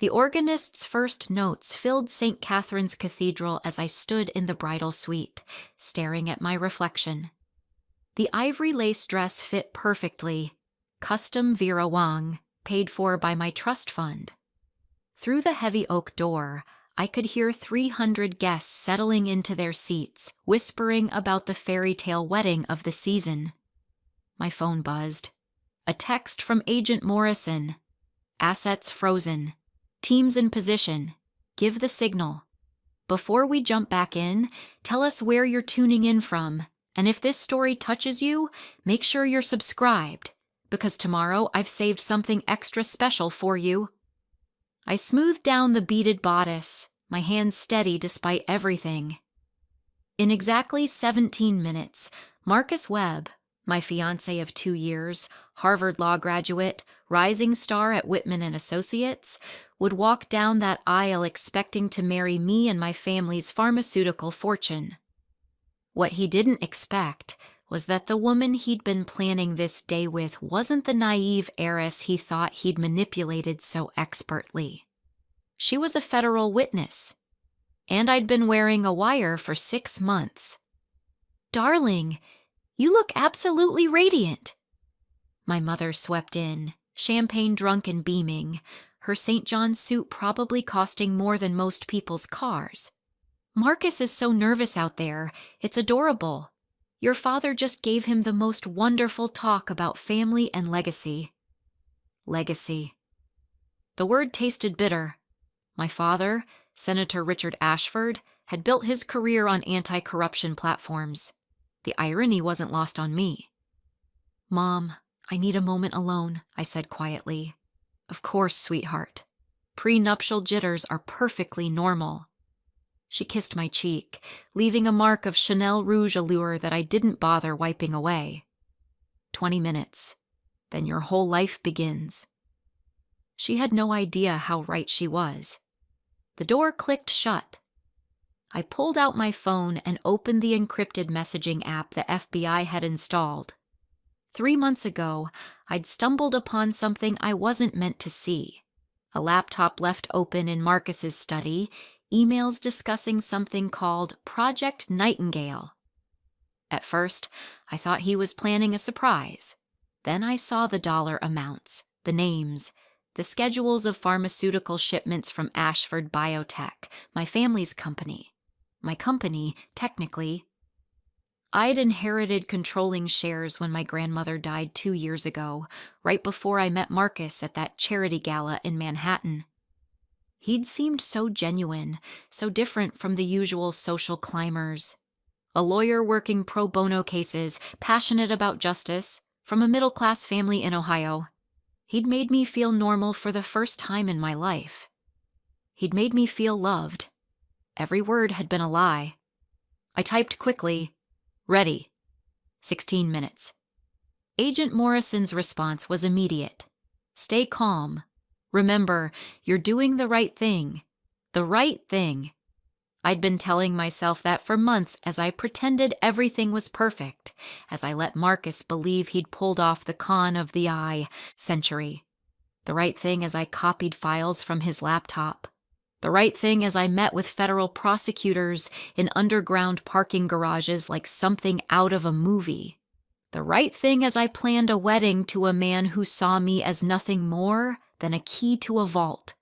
The organist's first notes filled St. Catherine's Cathedral as I stood in the bridal suite, staring at my reflection. The ivory lace dress fit perfectly, custom Vera Wang, paid for by my trust fund. Through the heavy oak door, I could hear 300 guests settling into their seats, whispering about the fairy tale wedding of the season. My phone buzzed. A text from Agent Morrison. Assets frozen. Teams in position. Give the signal. Before we jump back in, tell us where you're tuning in from, and if this story touches you, make sure you're subscribed, because tomorrow I've saved something extra special for you. I smoothed down the beaded bodice, my hands steady despite everything. In exactly 17 minutes, Marcus Webb, my fiancé of 2 years, Harvard law graduate, rising star at Whitman and Associates, would walk down that aisle expecting to marry me and my family's pharmaceutical fortune. What he didn't expect was that the woman he'd been planning this day with wasn't the naive heiress he thought he'd manipulated so expertly. She was a federal witness, and I'd been wearing a wire for 6 months. "Darling, you look absolutely radiant." My mother swept in, champagne drunk and beaming, her St. John's suit probably costing more than most people's cars. "Marcus is so nervous out there, it's adorable. Your father just gave him the most wonderful talk about family and legacy." Legacy. The word tasted bitter. My father, Senator Richard Ashford, had built his career on anti-corruption platforms. The irony wasn't lost on me. "Mom, I need a moment alone," I said quietly. "Of course, sweetheart. Prenuptial jitters are perfectly normal." She kissed my cheek, leaving a mark of Chanel Rouge allure that I didn't bother wiping away. 20 minutes. Then your whole life begins. She had no idea how right she was. The door clicked shut. I pulled out my phone and opened the encrypted messaging app the FBI had installed. 3 months ago, I'd stumbled upon something I wasn't meant to see. A laptop left open in Marcus's study, emails discussing something called Project Nightingale. At first, I thought he was planning a surprise. Then I saw the dollar amounts, the names, the schedules of pharmaceutical shipments from Ashford Biotech, my family's company. My company, technically. I'd inherited controlling shares when my grandmother died 2 years ago, right before I met Marcus at that charity gala in Manhattan. He'd seemed so genuine, so different from the usual social climbers. A lawyer working pro bono cases, passionate about justice, from a middle-class family in Ohio. He'd made me feel normal for the first time in my life. He'd made me feel loved. Every word had been a lie. I typed quickly, "Ready." 16 minutes. Agent Morrison's response was immediate. "Stay calm. Remember, you're doing the right thing. The right thing." I'd been telling myself that for months as I pretended everything was perfect, as I let Marcus believe he'd pulled off the con of the eye century. The right thing as I copied files from his laptop. The right thing as I met with federal prosecutors in underground parking garages like something out of a movie. The right thing as I planned a wedding to a man who saw me as nothing more than a key to a vault.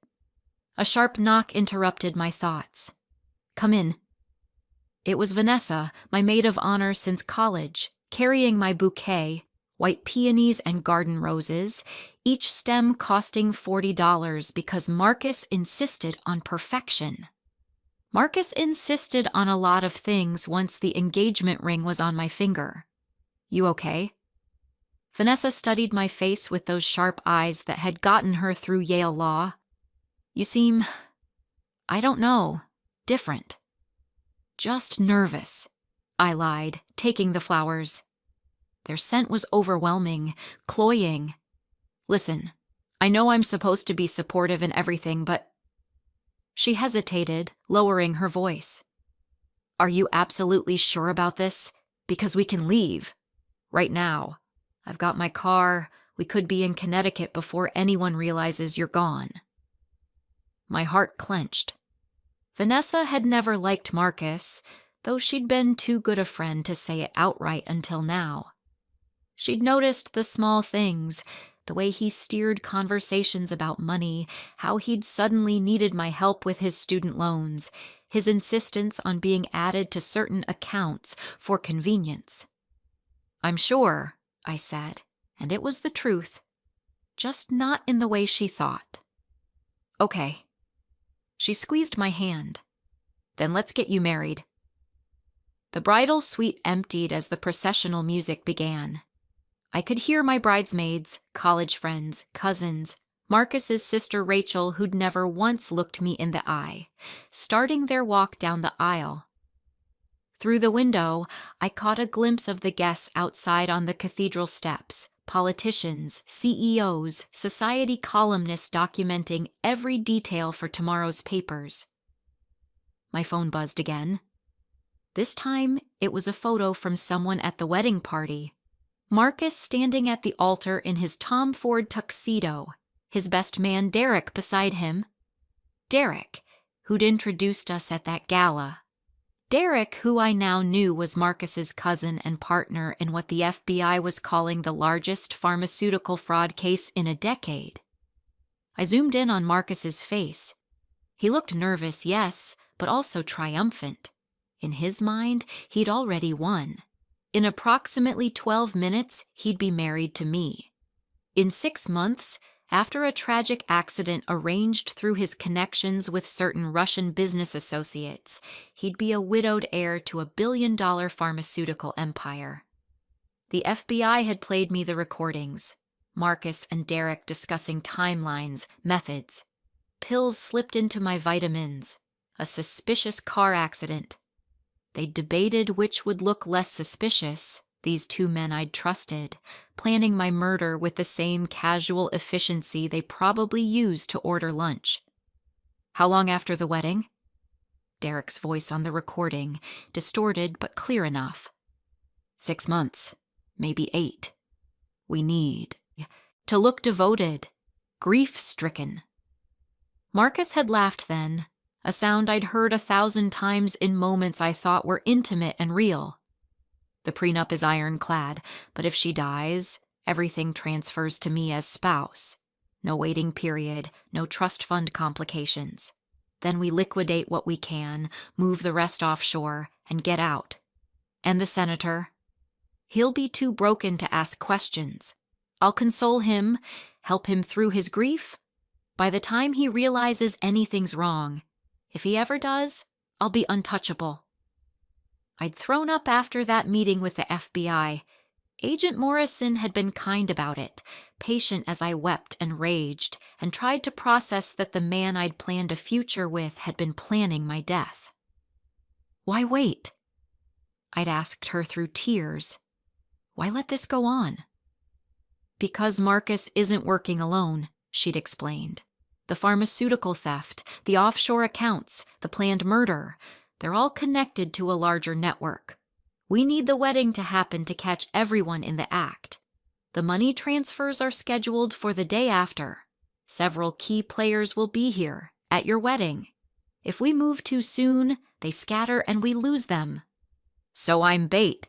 A sharp knock interrupted my thoughts. "Come in." It was Vanessa, my maid of honor since college, carrying my bouquet, white peonies and garden roses, each stem costing $40 because Marcus insisted on perfection. Marcus insisted on a lot of things once the engagement ring was on my finger. "You okay?" Vanessa studied my face with those sharp eyes that had gotten her through Yale Law. "You seem, I don't know, different." "Just nervous," I lied, taking the flowers. Their scent was overwhelming, cloying. "Listen, I know I'm supposed to be supportive in everything, but—" She hesitated, lowering her voice. "Are you absolutely sure about this? Because we can leave. Right now. I've got my car. We could be in Connecticut before anyone realizes you're gone." My heart clenched. Vanessa had never liked Marcus, though she'd been too good a friend to say it outright until now. She'd noticed the small things, the way he steered conversations about money, how he'd suddenly needed my help with his student loans, his insistence on being added to certain accounts for convenience. "I'm sure," I said, and it was the truth, just not in the way she thought. "Okay." She squeezed my hand. "Then let's get you married." The bridal suite emptied as the processional music began. I could hear my bridesmaids, college friends, cousins, Marcus's sister Rachel, who'd never once looked me in the eye, starting their walk down the aisle. Through the window, I caught a glimpse of the guests outside on the cathedral steps, politicians, CEOs, society columnists documenting every detail for tomorrow's papers. My phone buzzed again. This time, it was a photo from someone at the wedding party. Marcus standing at the altar in his Tom Ford tuxedo, his best man Derek beside him. Derek, who'd introduced us at that gala. Derek, who I now knew was Marcus's cousin and partner in what the FBI was calling the largest pharmaceutical fraud case in a decade. I zoomed in on Marcus's face. He looked nervous, yes, but also triumphant. In his mind, he'd already won. In approximately 12 minutes, he'd be married to me. In 6 months, after a tragic accident arranged through his connections with certain Russian business associates, he'd be a widowed heir to a billion-dollar pharmaceutical empire. The FBI had played me the recordings, Marcus and Derek discussing timelines, methods. Pills slipped into my vitamins, a suspicious car accident. They debated which would look less suspicious, these two men I'd trusted, planning my murder with the same casual efficiency they probably used to order lunch. "How long after the wedding?" Derek's voice on the recording, distorted but clear enough. 6 months, maybe 8. We need to look devoted, grief-stricken. Marcus had laughed then, a sound I'd heard 1,000 times in moments I thought were intimate and real. "The prenup is ironclad, but if she dies, everything transfers to me as spouse. No waiting period, no trust fund complications. Then we liquidate what we can, move the rest offshore, and get out. And the senator? He'll be too broken to ask questions. I'll console him, help him through his grief. By the time he realizes anything's wrong, if he ever does, I'll be untouchable." I'd thrown up after that meeting with the FBI. Agent Morrison had been kind about it, patient as I wept and raged, and tried to process that the man I'd planned a future with had been planning my death. "Why wait?" I'd asked her through tears. "Why let this go on?" "Because Marcus isn't working alone," she'd explained. "The pharmaceutical theft, the offshore accounts, the planned murder, they're all connected to a larger network. We need the wedding to happen to catch everyone in the act. The money transfers are scheduled for the day after. Several key players will be here, at your wedding. If we move too soon, they scatter and we lose them. So I'm bait.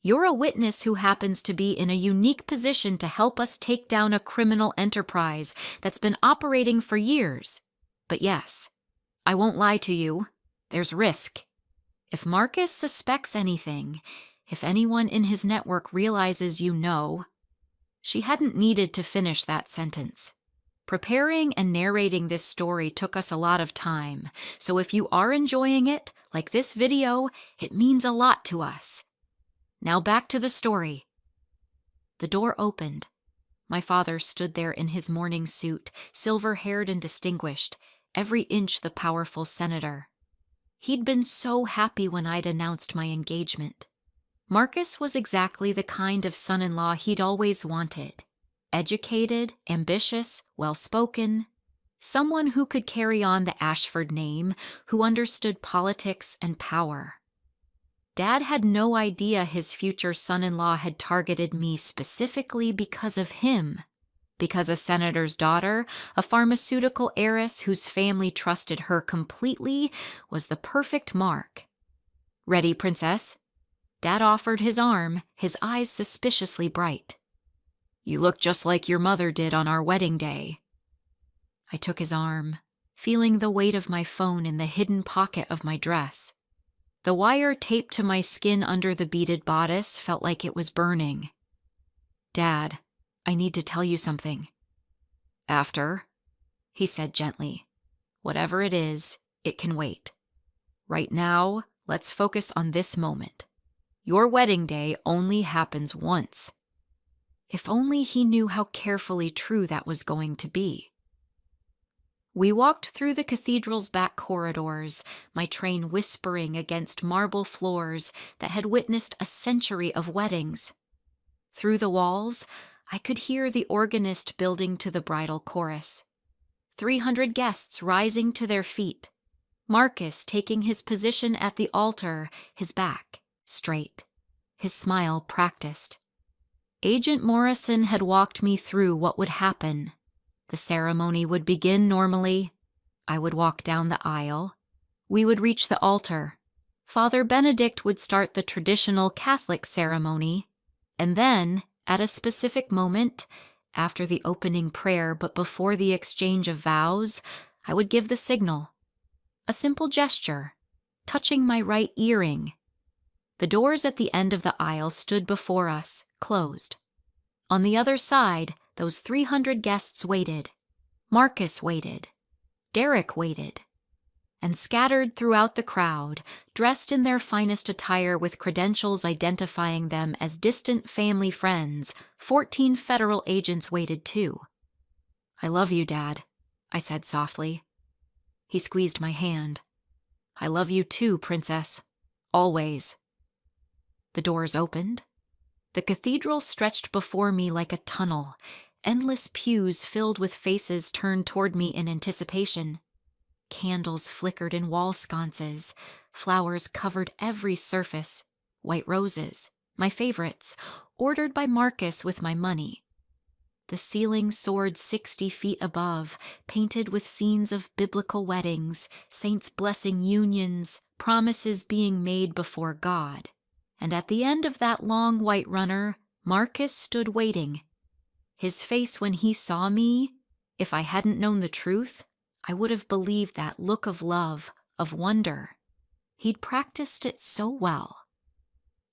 You're a witness who happens to be in a unique position to help us take down a criminal enterprise that's been operating for years. But yes, I won't lie to you. There's risk. If Marcus suspects anything, if anyone in his network realizes you know..." She hadn't needed to finish that sentence. Preparing and narrating this story took us a lot of time, so if you are enjoying it, like this video, it means a lot to us. Now back to the story. The door opened. My father stood there in his morning suit, silver-haired and distinguished, every inch the powerful senator. He'd been so happy when I'd announced my engagement. Marcus was exactly the kind of son-in-law he'd always wanted. Educated, ambitious, well-spoken. Someone who could carry on the Ashford name, who understood politics and power. Dad had no idea his future son-in-law had targeted me specifically because of him. Because a senator's daughter, a pharmaceutical heiress whose family trusted her completely, was the perfect mark. "Ready, Princess?" Dad offered his arm, his eyes suspiciously bright. "You look just like your mother did on our wedding day." I took his arm, feeling the weight of my phone in the hidden pocket of my dress. The wire taped to my skin under the beaded bodice felt like it was burning. "Dad, I need to tell you something." "After," he said gently. "Whatever it is, it can wait. Right now, let's focus on this moment. Your wedding day only happens once." If only he knew how carefully true that was going to be. We walked through the cathedral's back corridors, my train whispering against marble floors that had witnessed a century of weddings. Through the walls, I could hear the organist building to the bridal chorus. 300 guests rising to their feet. Marcus taking his position at the altar, his back straight, his smile practiced. Agent Morrison had walked me through what would happen. The ceremony would begin normally. I would walk down the aisle. We would reach the altar. Father Benedict would start the traditional Catholic ceremony, and then, at a specific moment, after the opening prayer but before the exchange of vows, I would give the signal. A simple gesture, touching my right earring. The doors at the end of the aisle stood before us, closed. On the other side, those 300 guests waited. Marcus waited. Derek waited. And scattered throughout the crowd, dressed in their finest attire with credentials identifying them as distant family friends, 14 federal agents waited too. "I love you, Dad," I said softly. He squeezed my hand. "I love you too, Princess. Always." The doors opened. The cathedral stretched before me like a tunnel, endless pews filled with faces turned toward me in anticipation. Candles flickered in wall sconces, flowers covered every surface, white roses, my favorites, ordered by Marcus with my money. The ceiling soared 60 feet above, painted with scenes of biblical weddings, saints blessing unions, promises being made before God. And at the end of that long white runner, Marcus stood waiting. His face when he saw me, if I hadn't known the truth, I would have believed that look of love, of wonder. He'd practiced it so well.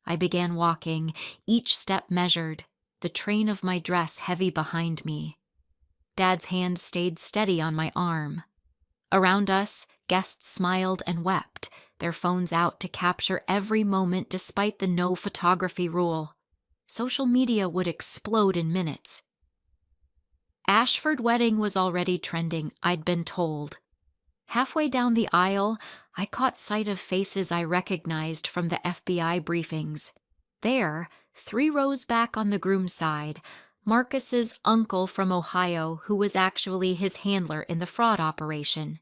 I began walking, each step measured, the train of my dress heavy behind me. Dad's hand stayed steady on my arm. Around us, guests smiled and wept, their phones out to capture every moment despite the no photography rule. Social media would explode in minutes. Ashford wedding was already trending, I'd been told. Halfway down the aisle, I caught sight of faces I recognized from the FBI briefings. There, 3 rows back on the groom's side, Marcus's uncle from Ohio, who was actually his handler in the fraud operation.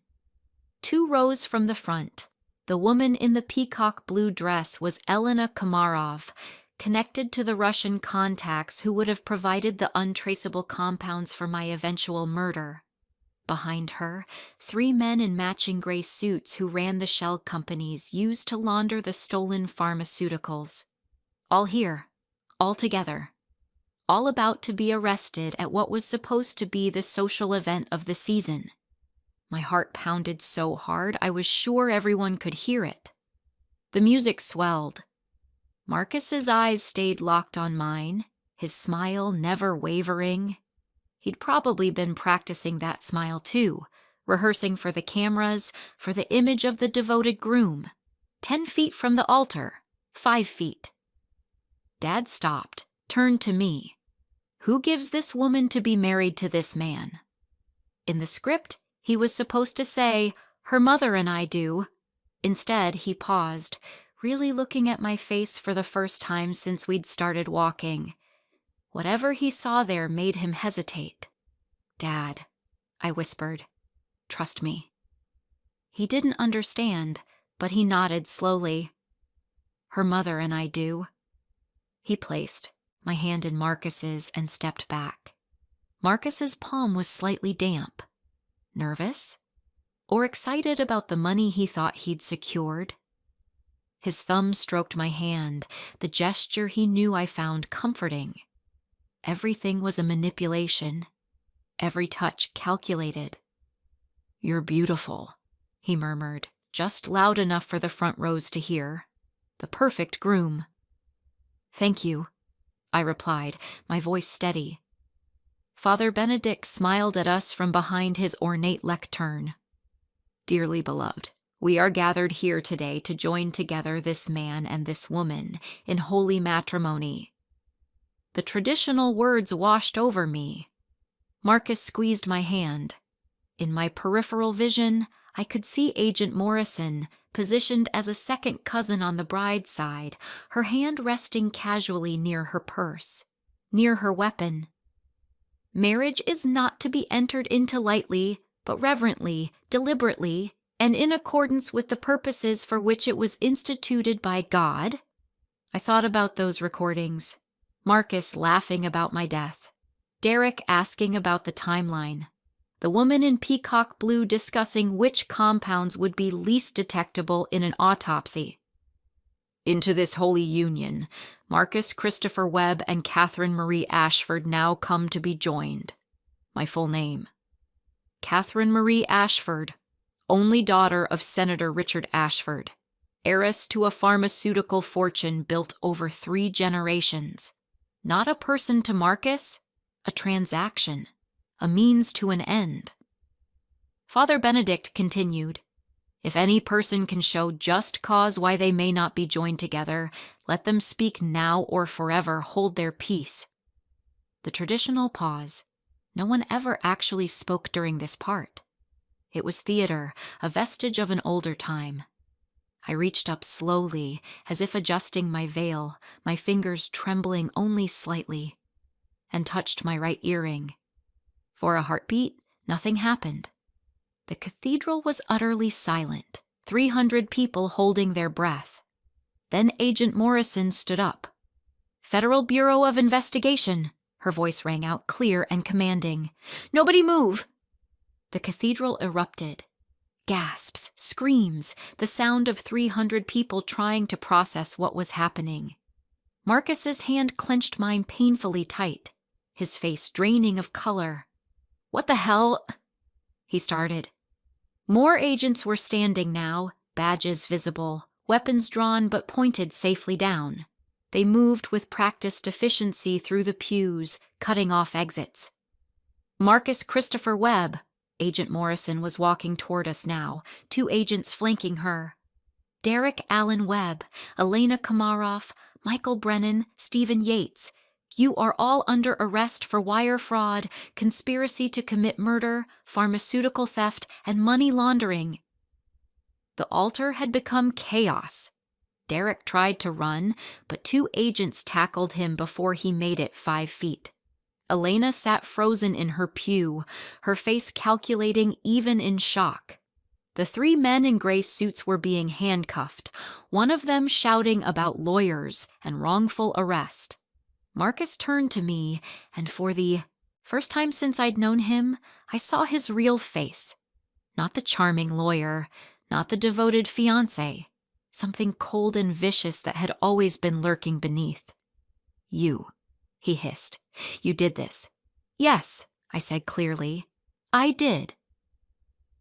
2 rows from the front, the woman in the peacock blue dress was Elena Komarov, connected to the Russian contacts who would have provided the untraceable compounds for my eventual murder. Behind her, 3 men in matching gray suits who ran the shell companies used to launder the stolen pharmaceuticals. All here, all together, all about to be arrested at what was supposed to be the social event of the season. My heart pounded so hard I was sure everyone could hear it. The music swelled. Marcus's eyes stayed locked on mine, his smile never wavering. He'd probably been practicing that smile too, rehearsing for the cameras, for the image of the devoted groom. 10 feet from the altar, 5 feet. Dad stopped, turned to me. Who gives this woman to be married to this man? In the script, he was supposed to say, "Her mother and I do." Instead, he paused, really looking at my face for the first time since we'd started walking. Whatever he saw there made him hesitate. "Dad," I whispered, "trust me." He didn't understand, but he nodded slowly. "Her mother and I do." He placed my hand in Marcus's and stepped back. Marcus's palm was slightly damp. Nervous? Or excited about the money he thought he'd secured? His thumb stroked my hand, the gesture he knew I found comforting. Everything was a manipulation, every touch calculated. "You're beautiful," he murmured, just loud enough for the front rows to hear. The perfect groom. "Thank you," I replied, my voice steady. Father Benedict smiled at us from behind his ornate lectern. "Dearly beloved, we are gathered here today to join together this man and this woman in holy matrimony." The traditional words washed over me. Marcus squeezed my hand. In my peripheral vision, I could see Agent Morrison, positioned as a second cousin on the bride's side, her hand resting casually near her purse, near her weapon. Marriage is not to be entered into lightly, but reverently, deliberately, and in accordance with the purposes for which it was instituted by God. I thought about those recordings. Marcus laughing about my death. Derek asking about the timeline. The woman in peacock blue discussing which compounds would be least detectable in an autopsy. Into this holy union, Marcus Christopher Webb and Catherine Marie Ashford now come to be joined. My full name. Catherine Marie Ashford, only daughter of Senator Richard Ashford, heiress to a pharmaceutical fortune built over 3 generations. Not a person to Marcus, a transaction, a means to an end. Father Benedict continued, "If any person can show just cause why they may not be joined together, let them speak now or forever hold their peace." The traditional pause. No one ever actually spoke during this part. It was theater, a vestige of an older time. I reached up slowly, as if adjusting my veil, my fingers trembling only slightly, and touched my right earring. For a heartbeat, nothing happened. The cathedral was utterly silent, 300 people holding their breath. Then Agent Morrison stood up. "Federal Bureau of Investigation," her voice rang out clear and commanding. "Nobody move!" The cathedral erupted. Gasps, screams, the sound of 300 people trying to process what was happening. Marcus's hand clenched mine painfully tight, his face draining of color. "What the hell?" he started. More agents were standing now, badges visible, weapons drawn but pointed safely down. They moved with practiced efficiency through the pews, cutting off exits. Marcus Christopher Webb. Agent Morrison was walking toward us now, 2 agents flanking her. Derek Allen Webb, Elena Komarov, Michael Brennan, Stephen Yates. You are all under arrest for wire fraud, conspiracy to commit murder, pharmaceutical theft, and money laundering. The altar had become chaos. Derek tried to run, but 2 agents tackled him before he made it 5 feet. Elena sat frozen in her pew, her face calculating even in shock. The 3 men in gray suits were being handcuffed, one of them shouting about lawyers and wrongful arrest. Marcus turned to me, and for the first time since I'd known him, I saw his real face. Not the charming lawyer, not the devoted fiancé. Something cold and vicious that had always been lurking beneath. "You," he hissed. "You did this." "Yes," I said clearly. "I did."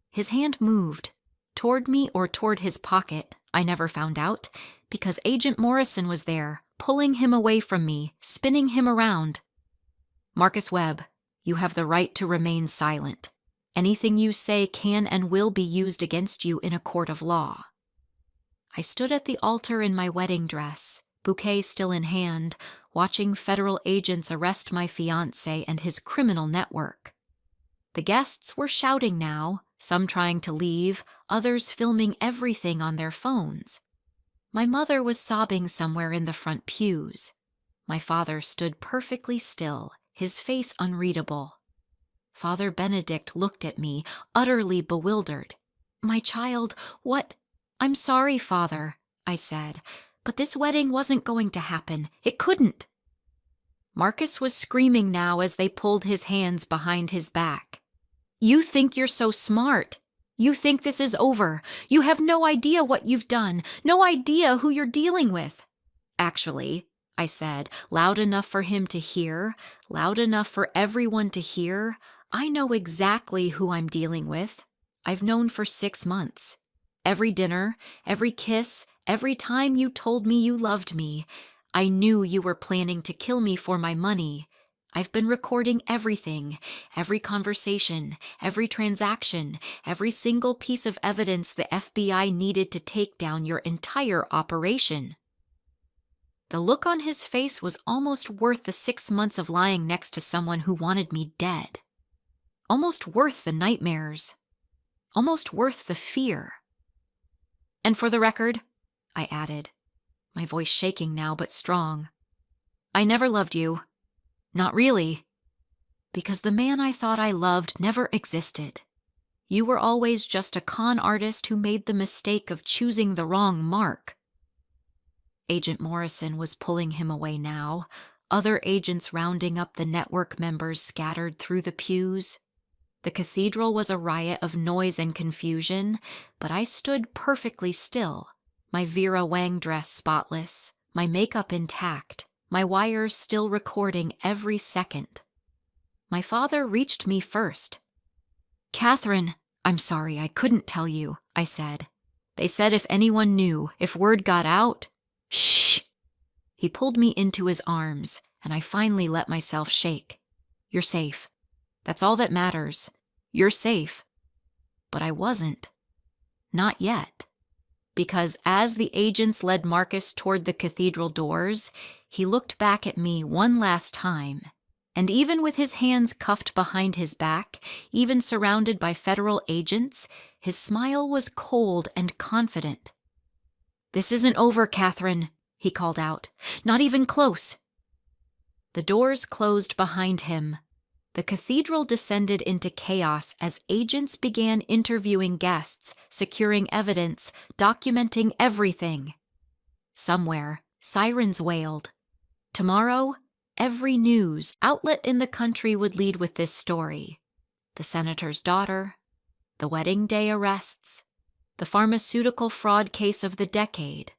His hand moved, toward me or toward his pocket, I never found out, because Agent Morrison was there, pulling him away from me, spinning him around. "Marcus Webb, you have the right to remain silent. Anything you say can and will be used against you in a court of law." I stood at the altar in my wedding dress, bouquet still in hand, watching federal agents arrest my fiancé and his criminal network. The guests were shouting now, some trying to leave, others filming everything on their phones. My mother was sobbing somewhere in the front pews. My father stood perfectly still, his face unreadable. Father Benedict looked at me, utterly bewildered. "My child, what—" "I'm sorry, Father," I said, "but this wedding wasn't going to happen. It couldn't." Marcus was screaming now as they pulled his hands behind his back. "You think you're so smart. You think this is over. You have no idea what you've done, no idea who you're dealing with." "Actually," I said, loud enough for him to hear, loud enough for everyone to hear, "I know exactly who I'm dealing with. I've known for 6 months. Every dinner, every kiss, every time you told me you loved me, I knew you were planning to kill me for my money. I've been recording everything, every conversation, every transaction, every single piece of evidence the FBI needed to take down your entire operation." The look on his face was almost worth the 6 months of lying next to someone who wanted me dead. Almost worth the nightmares. Almost worth the fear. "And for the record," I added, my voice shaking now but strong, "I never loved you. Not really. Because the man I thought I loved never existed. You were always just a con artist who made the mistake of choosing the wrong mark." Agent Morrison was pulling him away now, other agents rounding up the network members scattered through the pews. The cathedral was a riot of noise and confusion, but I stood perfectly still, my Vera Wang dress spotless, my makeup intact, my wires still recording every second. My father reached me first. "Catherine, I'm sorry, I couldn't tell you," I said. "They said if anyone knew, if word got out—" "Shh!" He pulled me into his arms, and I finally let myself shake. "You're safe. That's all that matters. You're safe." But I wasn't. Not yet. Because as the agents led Marcus toward the cathedral doors, he looked back at me one last time, and even with his hands cuffed behind his back, even surrounded by federal agents, his smile was cold and confident. "This isn't over, Catherine," he called out. "Not even close." The doors closed behind him. The cathedral descended into chaos as agents began interviewing guests, securing evidence, documenting everything. Somewhere, sirens wailed. Tomorrow, every news outlet in the country would lead with this story. The senator's daughter, the wedding day arrests, the pharmaceutical fraud case of the decade.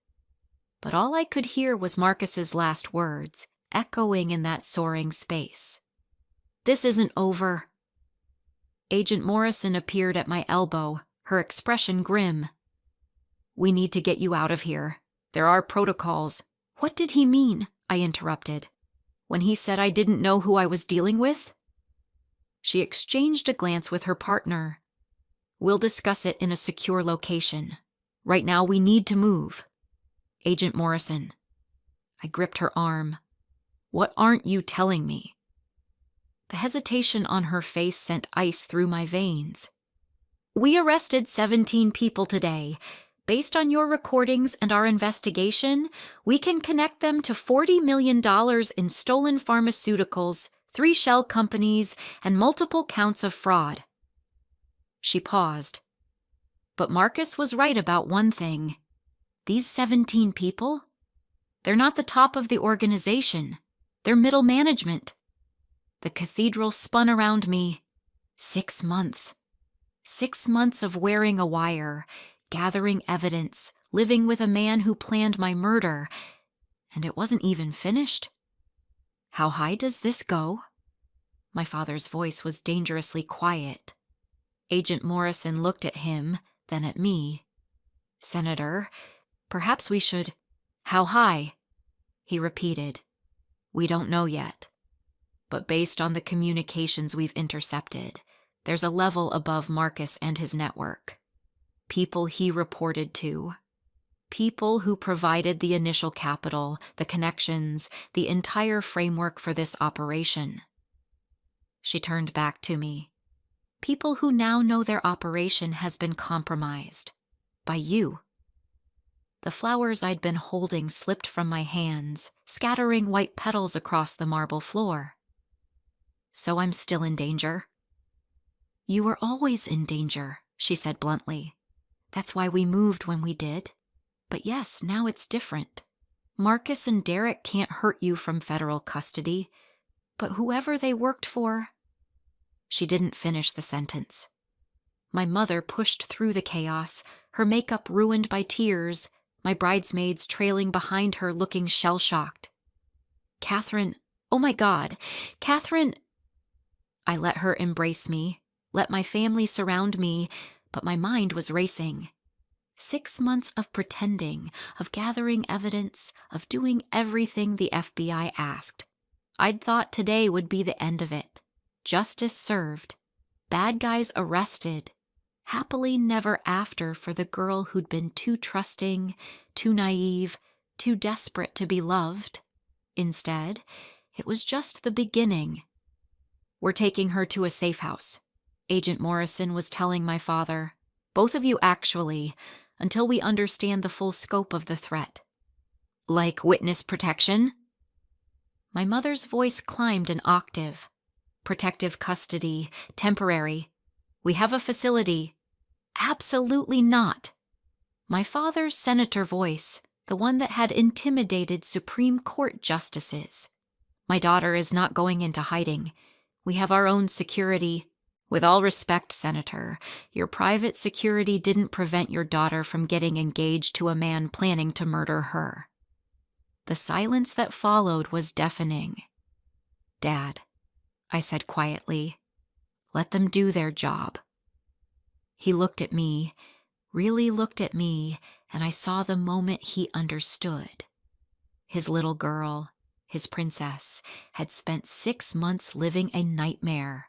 But all I could hear was Marcus's last words, echoing in that soaring space. "This isn't over." Agent Morrison appeared at my elbow, her expression grim. "We need to get you out of here. There are protocols." "What did he mean?" I interrupted. "When he said I didn't know who I was dealing with?" She exchanged a glance with her partner. "We'll discuss it in a secure location. Right now we need to move." "Agent Morrison." I gripped her arm. "What aren't you telling me?" The hesitation on her face sent ice through my veins. "We arrested 17 people today. Based on your recordings and our investigation, we can connect them to $40 million in stolen pharmaceuticals, 3 shell companies, and multiple counts of fraud." She paused. But Marcus was right about one thing. These 17 people? They're not the top of the organization. They're middle management. The cathedral spun around me. 6 months. 6 months of wearing a wire, gathering evidence, living with a man who planned my murder. And it wasn't even finished. "How high does this go?" My father's voice was dangerously quiet. Agent Morrison looked at him, then at me. "Senator, perhaps we should—" "How high?" He repeated. "We don't know yet. But based on the communications we've intercepted, there's a level above Marcus and his network. People he reported to. People who provided the initial capital, the connections, the entire framework for this operation." She turned back to me. "People who now know their operation has been compromised. By you." The flowers I'd been holding slipped from my hands, scattering white petals across the marble floor. "So I'm still in danger?" "You were always in danger," she said bluntly. "That's why we moved when we did. But yes, now it's different. Marcus and Derek can't hurt you from federal custody, but whoever they worked for. She didn't finish the sentence. My mother pushed through the chaos, her makeup ruined by tears, my bridesmaids trailing behind her looking shell-shocked. Catherine, oh my God, Catherine. I let her embrace me, let my family surround me, but my mind was racing. 6 months of pretending, of gathering evidence, of doing everything the FBI asked. I'd thought today would be the end of it. Justice served. Bad guys arrested. Happily never after for the girl who'd been too trusting, too naive, too desperate to be loved. Instead, it was just the beginning. We're taking her to a safe house, Agent Morrison was telling my father. Both of you actually, until we understand the full scope of the threat. Like witness protection? My mother's voice climbed an octave. Protective custody, temporary. We have a facility. Absolutely not. My father's senator voice, the one that had intimidated Supreme Court justices. My daughter is not going into hiding. We have our own security. With all respect, Senator, your private security didn't prevent your daughter from getting engaged to a man planning to murder her. The silence that followed was deafening. Dad, I said quietly, let them do their job. He looked at me, really looked at me, and I saw the moment he understood. His little girl, his princess, had spent 6 months living a nightmare,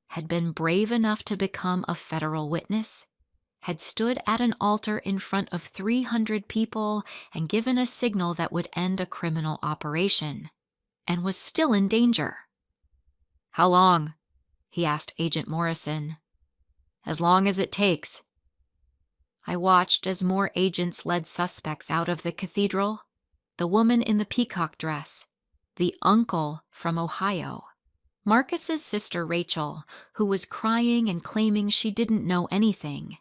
had been brave enough to become a federal witness, had stood at an altar in front of 300 people and given a signal that would end a criminal operation, and was still in danger. How long? He asked Agent Morrison. As long as it takes. I watched as more agents led suspects out of the cathedral, the woman in the peacock dress, the uncle from Ohio, Marcus's sister Rachel, who was crying and claiming she didn't know anything.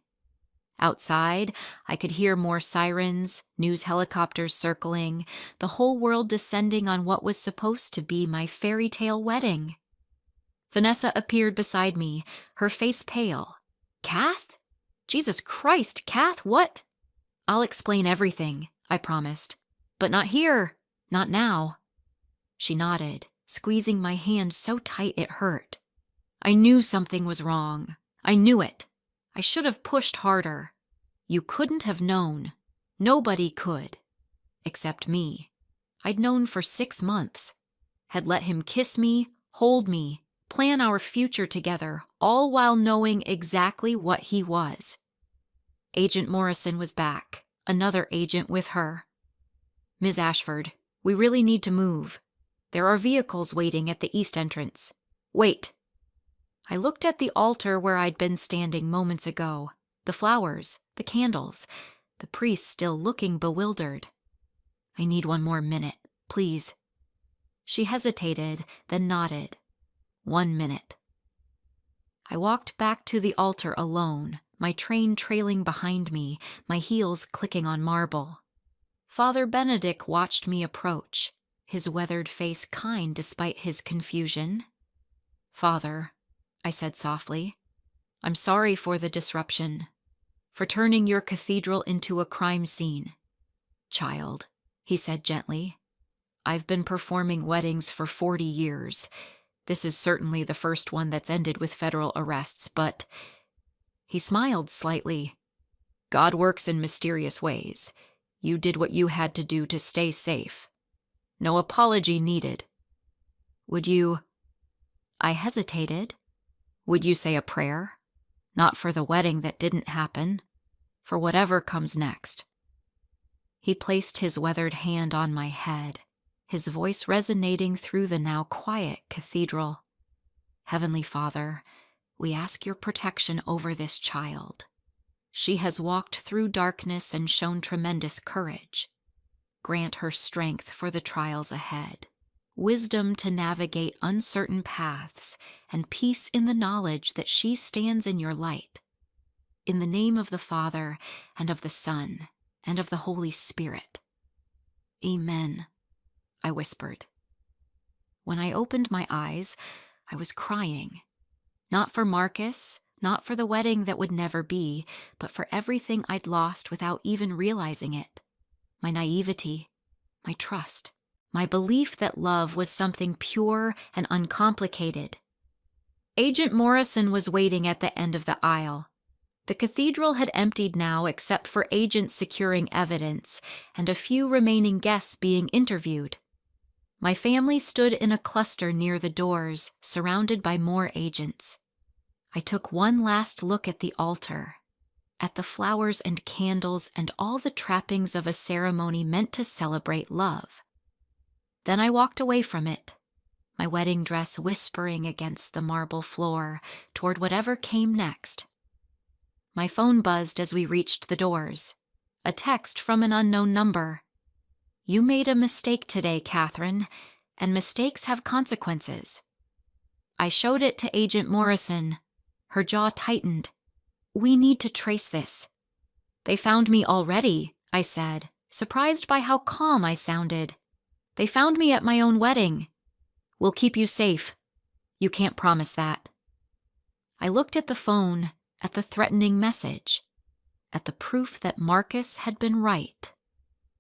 Outside, I could hear more sirens, news helicopters circling, the whole world descending on what was supposed to be my fairy tale wedding. Vanessa appeared beside me, her face pale. Kath? Jesus Christ, Kath, what? I'll explain everything, I promised. But not here, not now. She nodded, squeezing my hand so tight it hurt. I knew something was wrong. I knew it. I should have pushed harder. You couldn't have known. Nobody could. Except me. I'd known for 6 months. Had let him kiss me, hold me, plan our future together, all while knowing exactly what he was. Agent Morrison was back, another agent with her. Ms. Ashford, we really need to move. There are vehicles waiting at the east entrance. Wait. I looked at the altar where I'd been standing moments ago, the flowers, the candles, the priest still looking bewildered. I need 1 more minute, please. She hesitated, then nodded. 1 minute. I walked back to the altar alone, my train trailing behind me, my heels clicking on marble. Father Benedict watched me approach, his weathered face kind despite his confusion. Father, I said softly, I'm sorry for the disruption, for turning your cathedral into a crime scene. Child, he said gently, I've been performing weddings for 40 years. This is certainly the first one that's ended with federal arrests, but... He smiled slightly. God works in mysterious ways. You did what you had to do to stay safe. No apology needed. Would you... I hesitated. Would you say a prayer? Not for the wedding that didn't happen, for whatever comes next. He placed his weathered hand on my head, his voice resonating through the now quiet cathedral. Heavenly Father, we ask your protection over this child. She has walked through darkness and shown tremendous courage. Grant her strength for the trials ahead, wisdom to navigate uncertain paths, and peace in the knowledge that she stands in your light. In the name of the Father, and of the Son, and of the Holy Spirit. Amen, I whispered. When I opened my eyes, I was crying. Not for Marcus, not for the wedding that would never be, but for everything I'd lost without even realizing it. My naivety, my trust, my belief that love was something pure and uncomplicated. Agent Morrison was waiting at the end of the aisle. The cathedral had emptied now except for agents securing evidence and a few remaining guests being interviewed. My family stood in a cluster near the doors, surrounded by more agents. I took one last look at the altar, at the flowers and candles and all the trappings of a ceremony meant to celebrate love. Then I walked away from it, my wedding dress whispering against the marble floor toward whatever came next. My phone buzzed as we reached the doors. A text from an unknown number. "You made a mistake today, Catherine, and mistakes have consequences." I showed it to Agent Morrison. Her jaw tightened. "We need to trace this." "They found me already," I said, surprised by how calm I sounded. "They found me at my own wedding. We'll keep you safe." "You can't promise that." I looked at the phone, at the threatening message, at the proof that Marcus had been right.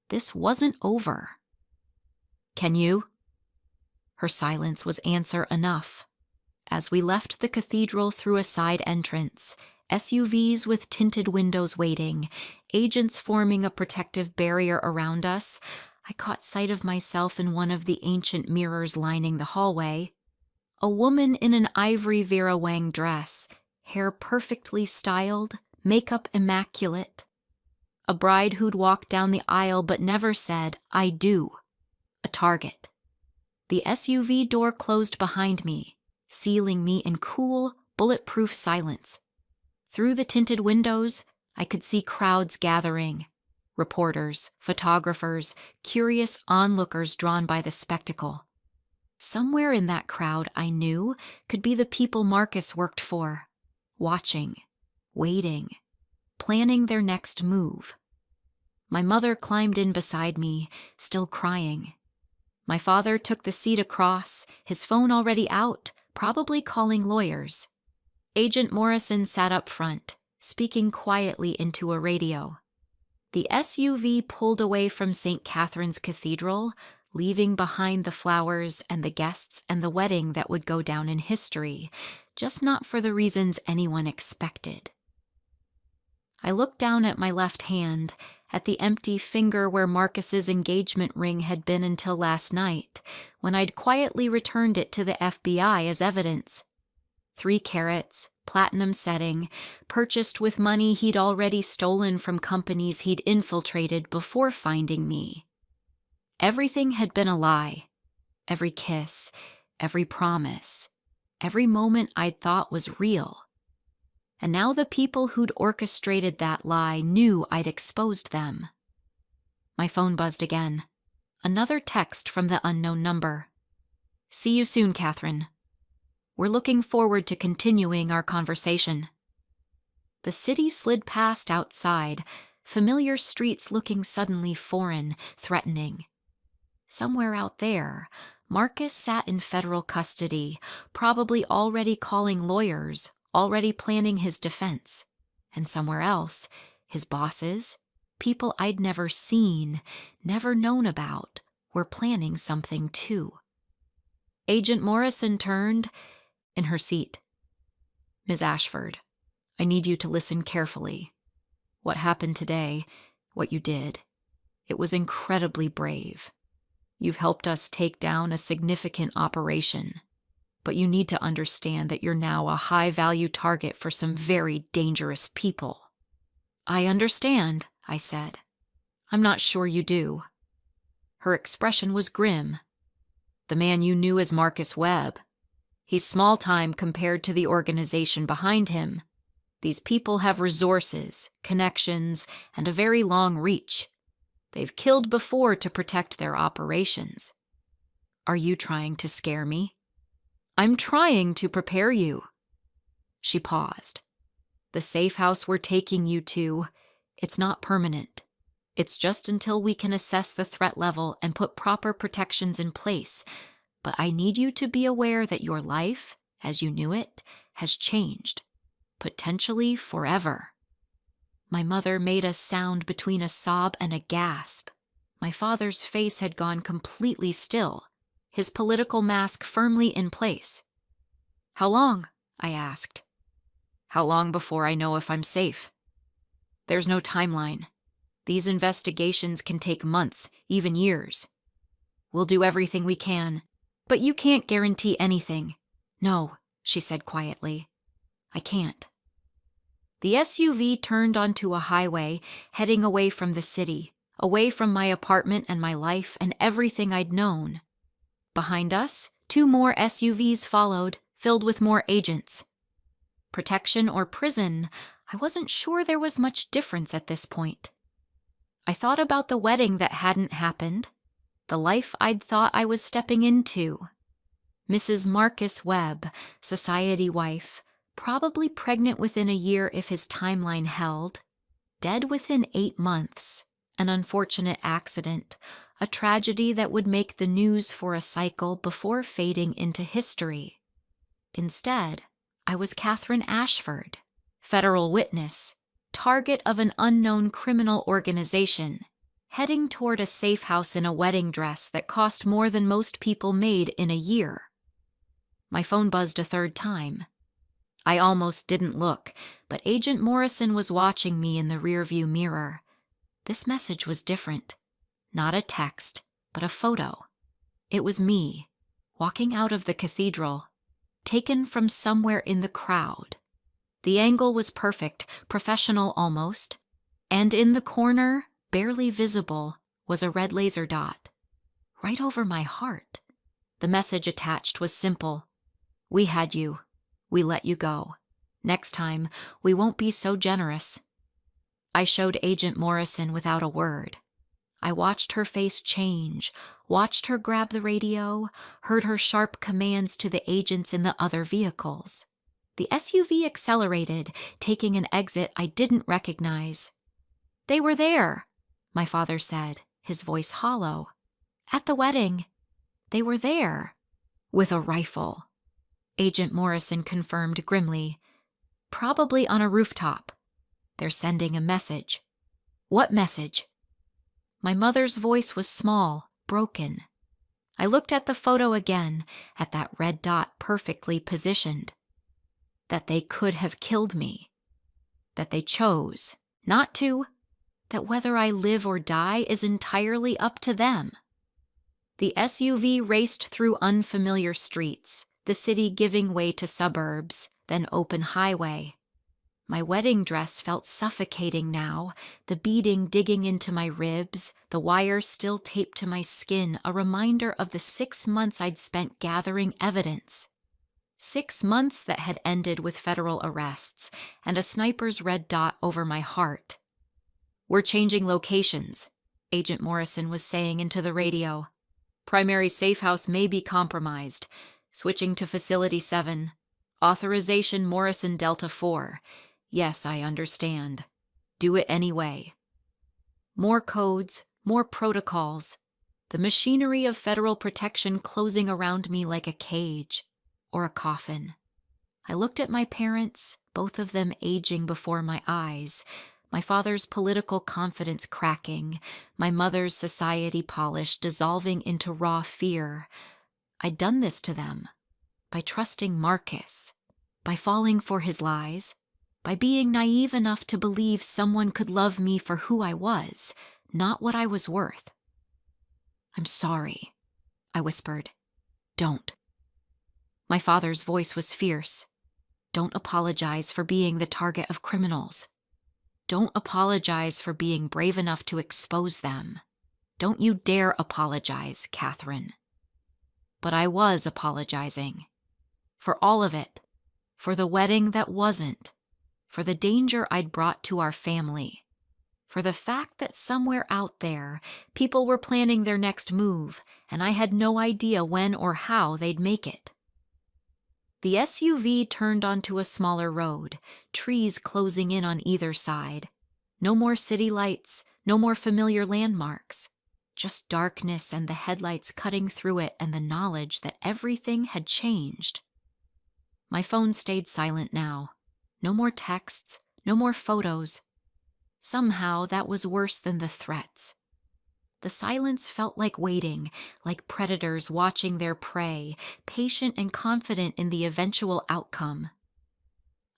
This wasn't over. "Can you?" Her silence was answer enough. As we left the cathedral through a side entrance, SUVs with tinted windows waiting, agents forming a protective barrier around us, I caught sight of myself in one of the ancient mirrors lining the hallway. A woman in an ivory Vera Wang dress, hair perfectly styled, makeup immaculate. A bride who'd walked down the aisle but never said, "I do." A target. The SUV door closed behind me, sealing me in cool, bulletproof silence. Through the tinted windows, I could see crowds gathering. Reporters, photographers, curious onlookers drawn by the spectacle. Somewhere in that crowd, I knew, could be the people Marcus worked for. Watching, waiting, planning their next move. My mother climbed in beside me, still crying. My father took the seat across, his phone already out, probably calling lawyers. Agent Morrison sat up front, speaking quietly into a radio. The SUV pulled away from St. Catherine's Cathedral, leaving behind the flowers and the guests and the wedding that would go down in history, just not for the reasons anyone expected. I looked down at my left hand, at the empty finger where Marcus's engagement ring had been until last night, when I'd quietly returned it to the FBI as evidence. 3 carats, platinum setting, purchased with money he'd already stolen from companies he'd infiltrated before finding me. Everything had been a lie. Every kiss, every promise, every moment I'd thought was real. And now the people who'd orchestrated that lie knew I'd exposed them. My phone buzzed again. Another text from the unknown number. "See you soon, Catherine. We're looking forward to continuing our conversation." The city slid past outside, familiar streets looking suddenly foreign, threatening. Somewhere out there, Marcus sat in federal custody, probably already calling lawyers, already planning his defense. And somewhere else, his bosses, people I'd never seen, never known about, were planning something too. Agent Morrison turned in her seat. "Ms. Ashford, I need you to listen carefully. What happened today, what you did, it was incredibly brave. You've helped us take down a significant operation, but you need to understand that you're now a high-value target for some very dangerous people." "I understand," I said. "I'm not sure you do." Her expression was grim. "The man you knew as Marcus Webb. He's small-time compared to the organization behind him. These people have resources, connections, and a very long reach. They've killed before to protect their operations. Are you trying to scare me?" "I'm trying to prepare you." She paused. "The safe house we're taking you to, it's not permanent. It's just until we can assess the threat level and put proper protections in place. But I need you to be aware that your life, as you knew it, has changed, potentially forever." My mother made a sound between a sob and a gasp. My father's face had gone completely still, his political mask firmly in place. "How long?" I asked. "How long before I know if I'm safe? There's no timeline. These investigations can take months, even years. We'll do everything we can, but you can't guarantee anything." "No," she said quietly. "I can't." The SUV turned onto a highway, heading away from the city, away from my apartment and my life and everything I'd known. Behind us, 2 more SUVs followed, filled with more agents. Protection or prison, I wasn't sure there was much difference at this point. I thought about the wedding that hadn't happened, the life I'd thought I was stepping into. Mrs. Marcus Webb, society wife, probably pregnant within a year if his timeline held, dead within 8 months, an unfortunate accident, a tragedy that would make the news for a cycle before fading into history. Instead, I was Catherine Ashford, federal witness, target of an unknown criminal organization, heading toward a safe house in a wedding dress that cost more than most people made in a year. My phone buzzed a 3rd time. I almost didn't look, but Agent Morrison was watching me in the rearview mirror. This message was different. Not a text, but a photo. It was me, walking out of the cathedral, taken from somewhere in the crowd. The angle was perfect, professional almost, and in the corner, barely visible, was a red laser dot. Right over my heart. The message attached was simple. "We had you. We let you go. Next time, we won't be so generous." I showed Agent Morrison without a word. I watched her face change, watched her grab the radio, heard her sharp commands to the agents in the other vehicles. The SUV accelerated, taking an exit I didn't recognize. "They were there," my father said, his voice hollow. "At the wedding. They were there. With a rifle." Agent Morrison confirmed grimly. "Probably on a rooftop. They're sending a message." "What message?" My mother's voice was small, broken. I looked at the photo again, at that red dot perfectly positioned. That they could have killed me. That they chose not to. That whether I live or die is entirely up to them. The SUV raced through unfamiliar streets, the city giving way to suburbs, then open highway. My wedding dress felt suffocating now, the beading digging into my ribs, the wire still taped to my skin, a reminder of the 6 months I'd spent gathering evidence. 6 months that had ended with federal arrests and a sniper's red dot over my heart. "We're changing locations," Agent Morrison was saying into the radio. "Primary safe house may be compromised. Switching to Facility 7. Authorization Morrison Delta 4. Yes, I understand. Do it anyway." More codes, more protocols. The machinery of federal protection closing around me like a cage, or a coffin. I looked at my parents, both of them aging before my eyes, my father's political confidence cracking, my mother's society polish dissolving into raw fear. I'd done this to them, by trusting Marcus, by falling for his lies, by being naive enough to believe someone could love me for who I was, not what I was worth. "I'm sorry," I whispered. "Don't." My father's voice was fierce. "Don't apologize for being the target of criminals. Don't apologize for being brave enough to expose them. Don't you dare apologize, Catherine." But I was apologizing. For all of it. For the wedding that wasn't. For the danger I'd brought to our family. For the fact that somewhere out there, people were planning their next move, and I had no idea when or how they'd make it. The SUV turned onto a smaller road, trees closing in on either side. No more city lights, No more familiar landmarks. Just darkness and the headlights cutting through it and the knowledge that everything had changed. My phone stayed silent now. No more texts, no more photos. Somehow that was worse than the threats. The silence felt like waiting, like predators watching their prey, patient and confident in the eventual outcome.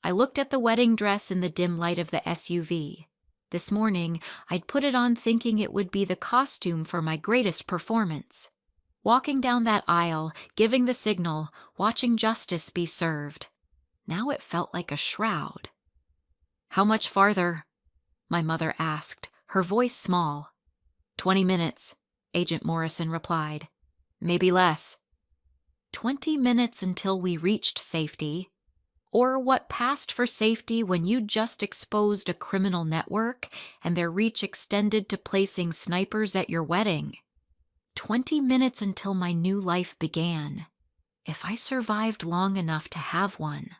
I looked at the wedding dress in the dim light of the SUV. This morning, I'd put it on thinking it would be the costume for my greatest performance. Walking down that aisle, giving the signal, watching justice be served. Now it felt like a shroud. "How much farther?" my mother asked, her voice small. 20 minutes, Agent Morrison replied. "Maybe less." 20 minutes until we reached safety. Or what passed for safety when you just exposed a criminal network and their reach extended to placing snipers at your wedding. 20 minutes until my new life began, if I survived long enough to have one.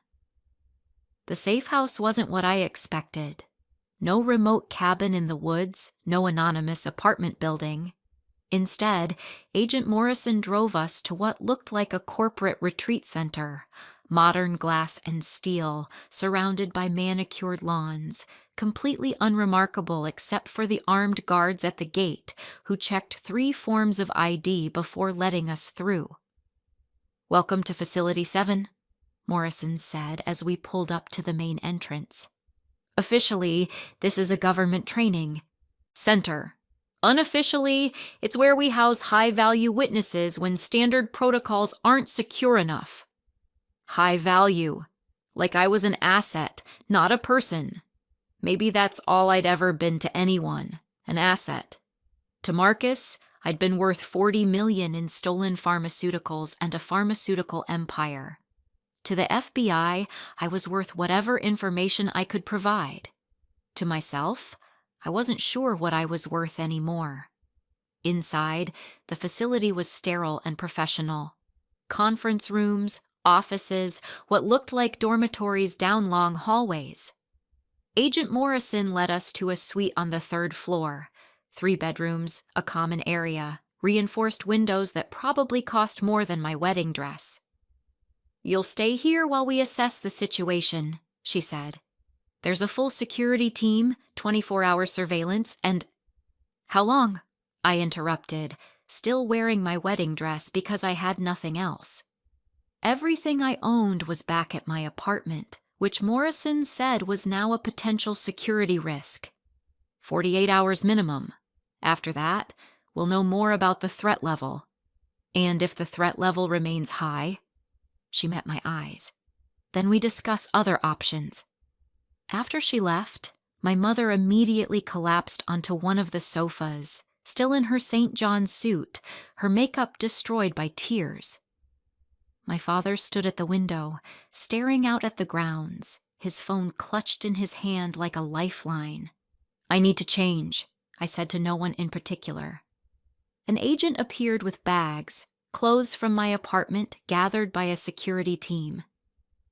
The safe house wasn't what I expected. No remote cabin in the woods, no anonymous apartment building. Instead, Agent Morrison drove us to what looked like a corporate retreat center. Modern glass and steel, surrounded by manicured lawns, completely unremarkable except for the armed guards at the gate who checked 3 forms of ID before letting us through. "Welcome to Facility 7, Morrison said as we pulled up to the main entrance. "Officially, this is a government training center. Unofficially, it's where we house high-value witnesses when standard protocols aren't secure enough." High value. Like I was an asset, not a person. Maybe that's all I'd ever been to anyone, an asset. To Marcus, I'd been worth $40 million in stolen pharmaceuticals and a pharmaceutical empire. To the FBI, I was worth whatever information I could provide. To myself, I wasn't sure what I was worth anymore. Inside, the facility was sterile and professional. Conference rooms, offices, what looked like dormitories down long hallways. Agent Morrison led us to a suite on the 3rd floor. 3 bedrooms, a common area, reinforced windows that probably cost more than my wedding dress. "You'll stay here while we assess the situation," she said. "There's a full security team, 24-hour surveillance, and—" "How long?" I interrupted, still wearing my wedding dress because I had nothing else. Everything I owned was back at my apartment, which Morrison said was now a potential security risk. 48 hours minimum. After that, we'll know more about the threat level. And if the threat level remains high, she met my eyes, then we discuss other options. After she left, my mother immediately collapsed onto one of the sofas, still in her St. John suit, her makeup destroyed by tears. My father stood at the window, staring out at the grounds, his phone clutched in his hand like a lifeline. "I need to change," I said to no one in particular. An agent appeared with bags, clothes from my apartment gathered by a security team.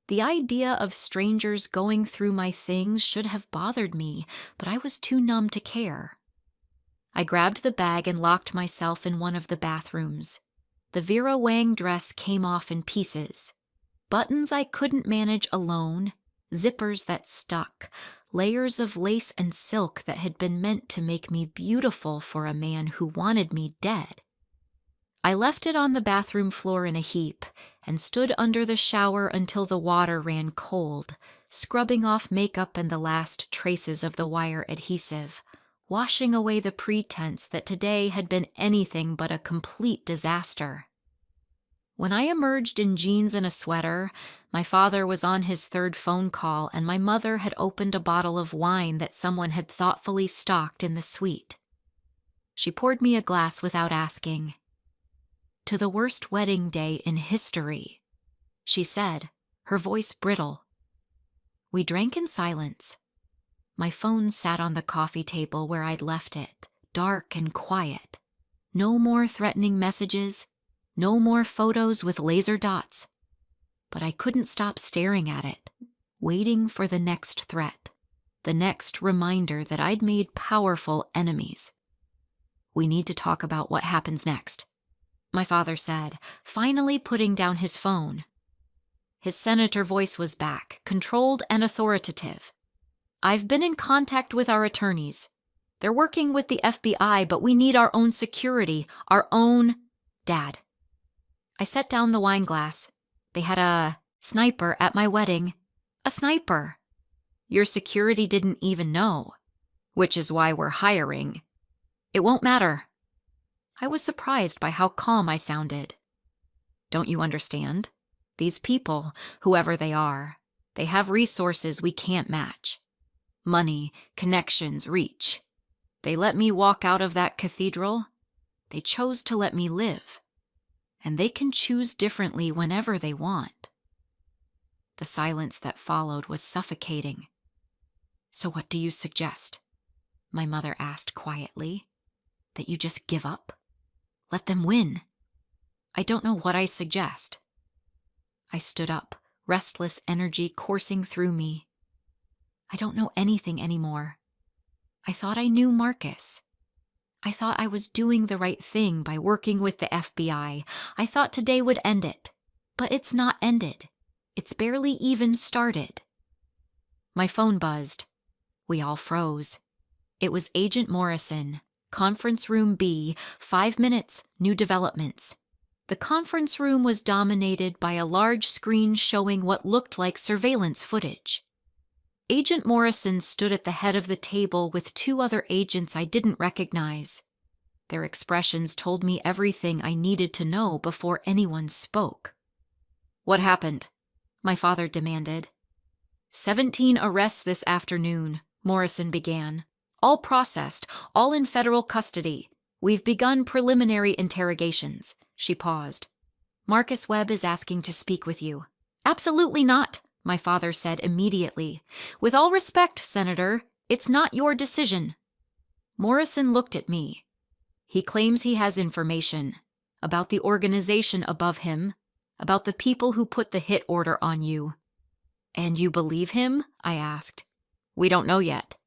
The idea of strangers going through my things should have bothered me, but I was too numb to care. I grabbed the bag and locked myself in one of the bathrooms. The Vera Wang dress came off in pieces. Buttons I couldn't manage alone, zippers that stuck, layers of lace and silk that had been meant to make me beautiful for a man who wanted me dead. I left it on the bathroom floor in a heap and stood under the shower until the water ran cold, scrubbing off makeup and the last traces of the wire adhesive, washing away the pretense that today had been anything but a complete disaster. When I emerged in jeans and a sweater, my father was on his 3rd phone call and my mother had opened a bottle of wine that someone had thoughtfully stocked in the suite. She poured me a glass without asking. "To the worst wedding day in history," she said, her voice brittle. We drank in silence. My phone sat on the coffee table where I'd left it, dark and quiet. No more threatening messages, no more photos with laser dots. But I couldn't stop staring at it, waiting for the next threat. The next reminder that I'd made powerful enemies. "We need to talk about what happens next," my father said, finally putting down his phone. His senator voice was back, controlled and authoritative. "I've been in contact with our attorneys. They're working with the FBI, but we need our own security, our own—" "Dad." I set down the wine glass. "They had a sniper at my wedding. A sniper. Your security didn't even know, which is why we're hiring. It won't matter." I was surprised by how calm I sounded. "Don't you understand? These people, whoever they are, they have resources we can't match. Money, connections, reach. They let me walk out of that cathedral. They chose to let me live. And they can choose differently whenever they want." The silence that followed was suffocating. "So what do you suggest?" my mother asked quietly. "That you just give up? Let them win?" "I don't know what I suggest." I stood up, restless energy coursing through me. "I don't know anything anymore. I thought I knew Marcus. I thought I was doing the right thing by working with the FBI. I thought today would end it. But it's not ended. It's barely even started." My phone buzzed. We all froze. It was Agent Morrison, Conference Room B, 5 minutes, new developments. The conference room was dominated by a large screen showing what looked like surveillance footage. Agent Morrison stood at the head of the table with 2 other agents I didn't recognize. Their expressions told me everything I needed to know before anyone spoke. "What happened?" my father demanded. 17 arrests this afternoon, Morrison began. "All processed, all in federal custody. We've begun preliminary interrogations." She paused. "Marcus Webb is asking to speak with you." "Absolutely not," my father said immediately. "With all respect, Senator, it's not your decision." Morrison looked at me. "He claims he has information about the organization above him, about the people who put the hit order on you." "And you believe him?" I asked. "We don't know yet,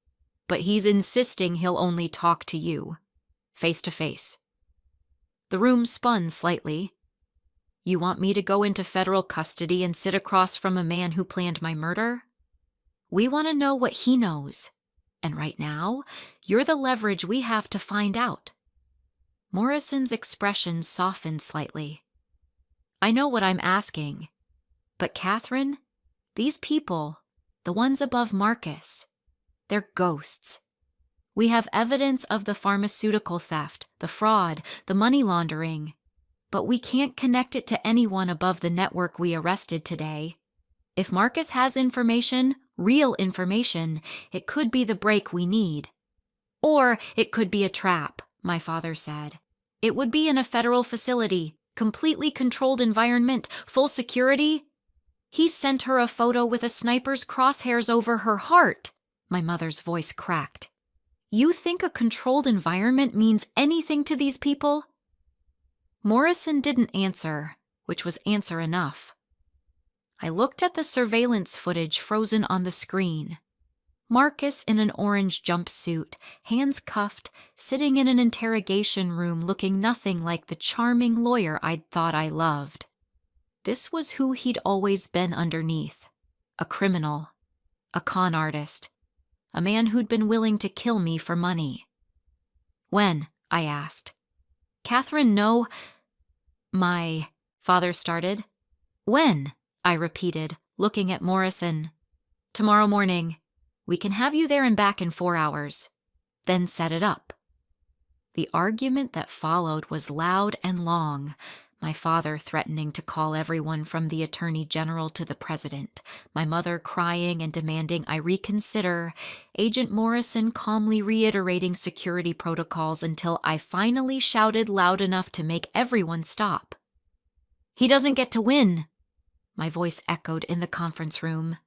but he's insisting he'll only talk to you, face to face." The room spun slightly. "You want me to go into federal custody and sit across from a man who planned my murder? We want to know what he knows. And right now, you're the leverage we have to find out." Morrison's expression softened slightly. "I know what I'm asking. But Catherine, these people, the ones above Marcus, they're ghosts. We have evidence of the pharmaceutical theft, the fraud, the money laundering, but we can't connect it to anyone above the network we arrested today. If Marcus has information, real information, it could be the break we need. Or it could be a trap," my father said. "It would be in a federal facility, completely controlled environment, full security." "He sent her a photo with a sniper's crosshairs over her heart," my mother's voice cracked. "You think a controlled environment means anything to these people?" Morrison didn't answer, which was answer enough. I looked at the surveillance footage frozen on the screen. Marcus in an orange jumpsuit, hands cuffed, sitting in an interrogation room looking nothing like the charming lawyer I'd thought I loved. This was who he'd always been underneath. A criminal. A con artist. A man who'd been willing to kill me for money. "When?" I asked. "Catherine, no—" my father started. "When?" I repeated, looking at Morrison. "Tomorrow morning. We can have you there and back in 4 hours. Then set it up." The argument that followed was loud and long. My father threatening to call everyone from the Attorney General to the President, my mother crying and demanding I reconsider, Agent Morrison calmly reiterating security protocols until I finally shouted loud enough to make everyone stop. "He doesn't get to win," my voice echoed in the conference room.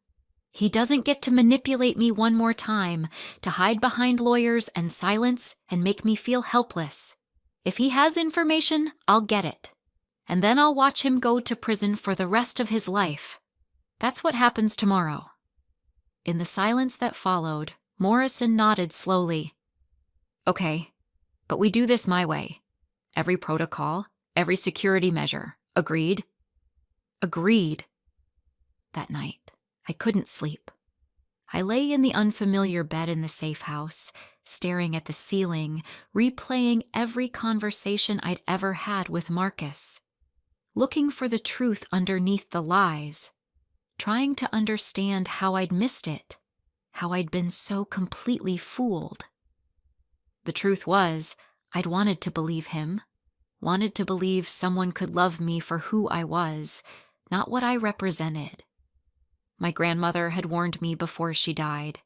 "He doesn't get to manipulate me one more time, to hide behind lawyers and silence and make me feel helpless. If he has information, I'll get it. And then I'll watch him go to prison for the rest of his life. That's what happens tomorrow." In the silence that followed, Morrison nodded slowly. Okay, but we do this my way. Every protocol, every security measure. Agreed? Agreed. That night, I couldn't sleep. I lay in the unfamiliar bed in the safe house, staring at the ceiling, replaying every conversation I'd ever had with Marcus, looking for the truth underneath the lies, trying to understand how I'd missed it, how I'd been so completely fooled. The truth was, I'd wanted to believe him, wanted to believe someone could love me for who I was, not what I represented. My grandmother had warned me before she died.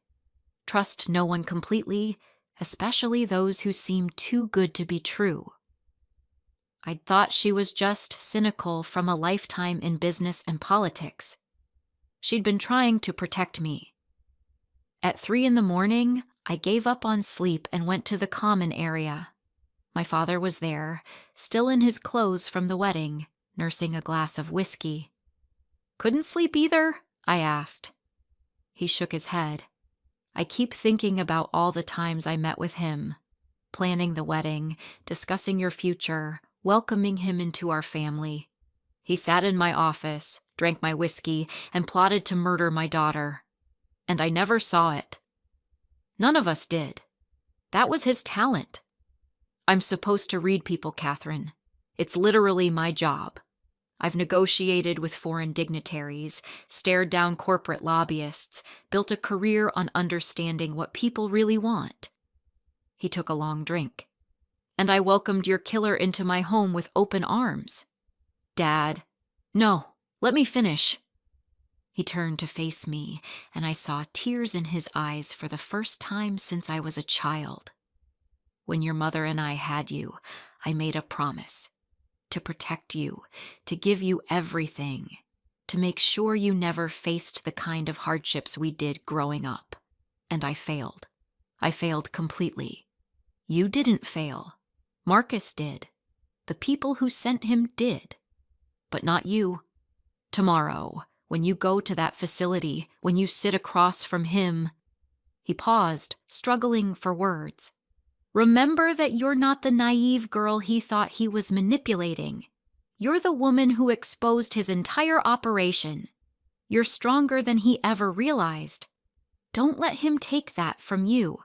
Trust no one completely, especially those who seem too good to be true. I'd thought she was just cynical from a lifetime in business and politics. She'd been trying to protect me. At 3 a.m, I gave up on sleep and went to the common area. My father was there, still in his clothes from the wedding, nursing a glass of whiskey. Couldn't sleep either? I asked. He shook his head. I keep thinking about all the times I met with him, planning the wedding, discussing your future, welcoming him into our family. He sat in my office, drank my whiskey, and plotted to murder my daughter. And I never saw it. None of us did. That was his talent. I'm supposed to read people, Catherine. It's literally my job. I've negotiated with foreign dignitaries, stared down corporate lobbyists, built a career on understanding what people really want. He took a long drink. And I welcomed your killer into my home with open arms. Dad, no, let me finish. He turned to face me, and I saw tears in his eyes for the first time since I was a child. When your mother and I had you, I made a promise. To protect you, to give you everything, to make sure you never faced the kind of hardships we did growing up. And I failed. I failed completely. You didn't fail. Marcus did. The people who sent him did. But not you. Tomorrow, when you go to that facility, when you sit across from him. He paused, struggling for words. Remember that you're not the naive girl he thought he was manipulating. You're the woman who exposed his entire operation. You're stronger than he ever realized. Don't let him take that from you.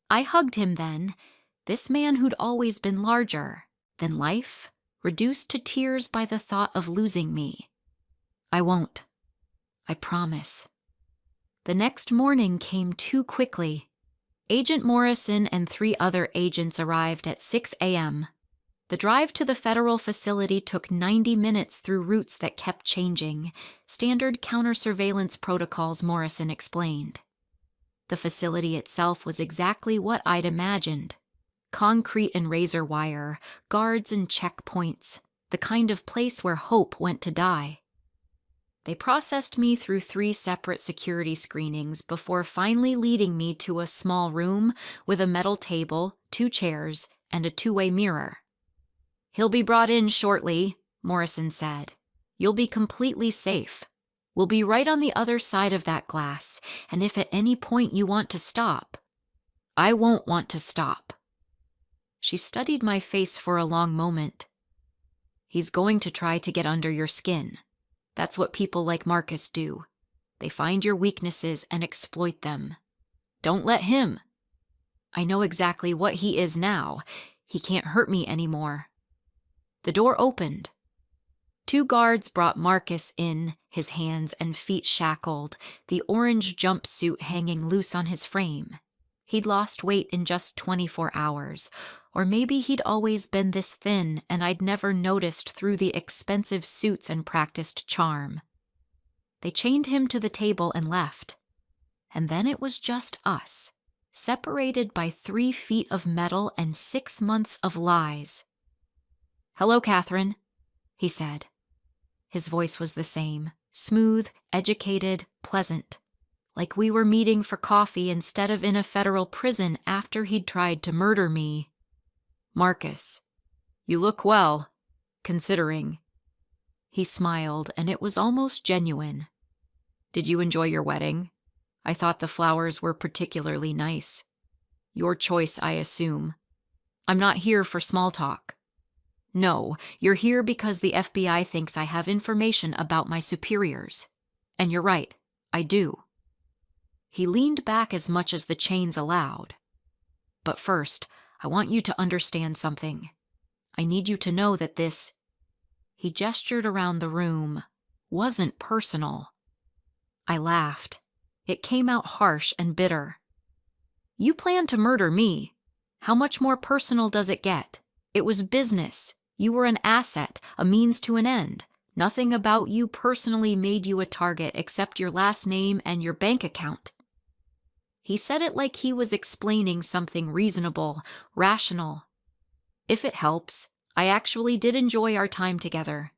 I hugged him then, this man who'd always been larger than life, reduced to tears by the thought of losing me. I won't. I promise. The next morning came too quickly. Agent Morrison and 3 other agents arrived at 6 a.m. The drive to the federal facility took 90 minutes through routes that kept changing, standard counter-surveillance protocols, Morrison explained. The facility itself was exactly what I'd imagined. Concrete and razor wire, guards and checkpoints, the kind of place where hope went to die. They processed me through 3 separate security screenings before finally leading me to a small room with a metal table, 2 chairs, and a 2-way mirror. He'll be brought in shortly, Morrison said. You'll be completely safe. We'll be right on the other side of that glass, and if at any point you want to stop, I won't want to stop. She studied my face for a long moment. He's going to try to get under your skin. That's what people like Marcus do. They find your weaknesses and exploit them. Don't let him. I know exactly what he is now. He can't hurt me anymore. The door opened. 2 guards brought Marcus in, his hands and feet shackled, the orange jumpsuit hanging loose on his frame. He'd lost weight in just 24 hours, or maybe he'd always been this thin and I'd never noticed through the expensive suits and practiced charm. They chained him to the table and left. And then it was just us, separated by 3 feet of metal and 6 months of lies. Hello, Catherine, he said. His voice was the same, smooth, educated, pleasant. Like we were meeting for coffee instead of in a federal prison after he'd tried to murder me. Marcus, you look well, considering. He smiled, and it was almost genuine. Did you enjoy your wedding? I thought the flowers were particularly nice. Your choice, I assume. I'm not here for small talk. No, you're here because the FBI thinks I have information about my superiors. And you're right, I do. He leaned back as much as the chains allowed. But first, I want you to understand something. I need you to know that this, he gestured around the room, wasn't personal. I laughed. It came out harsh and bitter. You planned to murder me. How much more personal does it get? It was business. You were an asset, a means to an end. Nothing about you personally made you a target except your last name and your bank account. He said it like he was explaining something reasonable, rational. If it helps, I actually did enjoy our time together.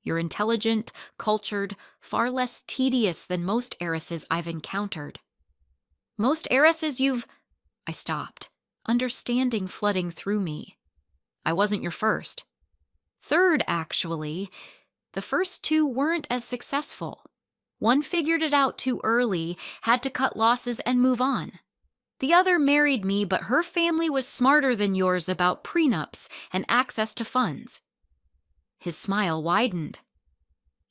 You're intelligent, cultured, far less tedious than most heiresses I've encountered. Most heiresses I stopped, understanding flooding through me. I wasn't your first. Third, actually. The first two weren't as successful. One figured it out too early, had to cut losses and move on. The other married me, but her family was smarter than yours about prenups and access to funds. His smile widened.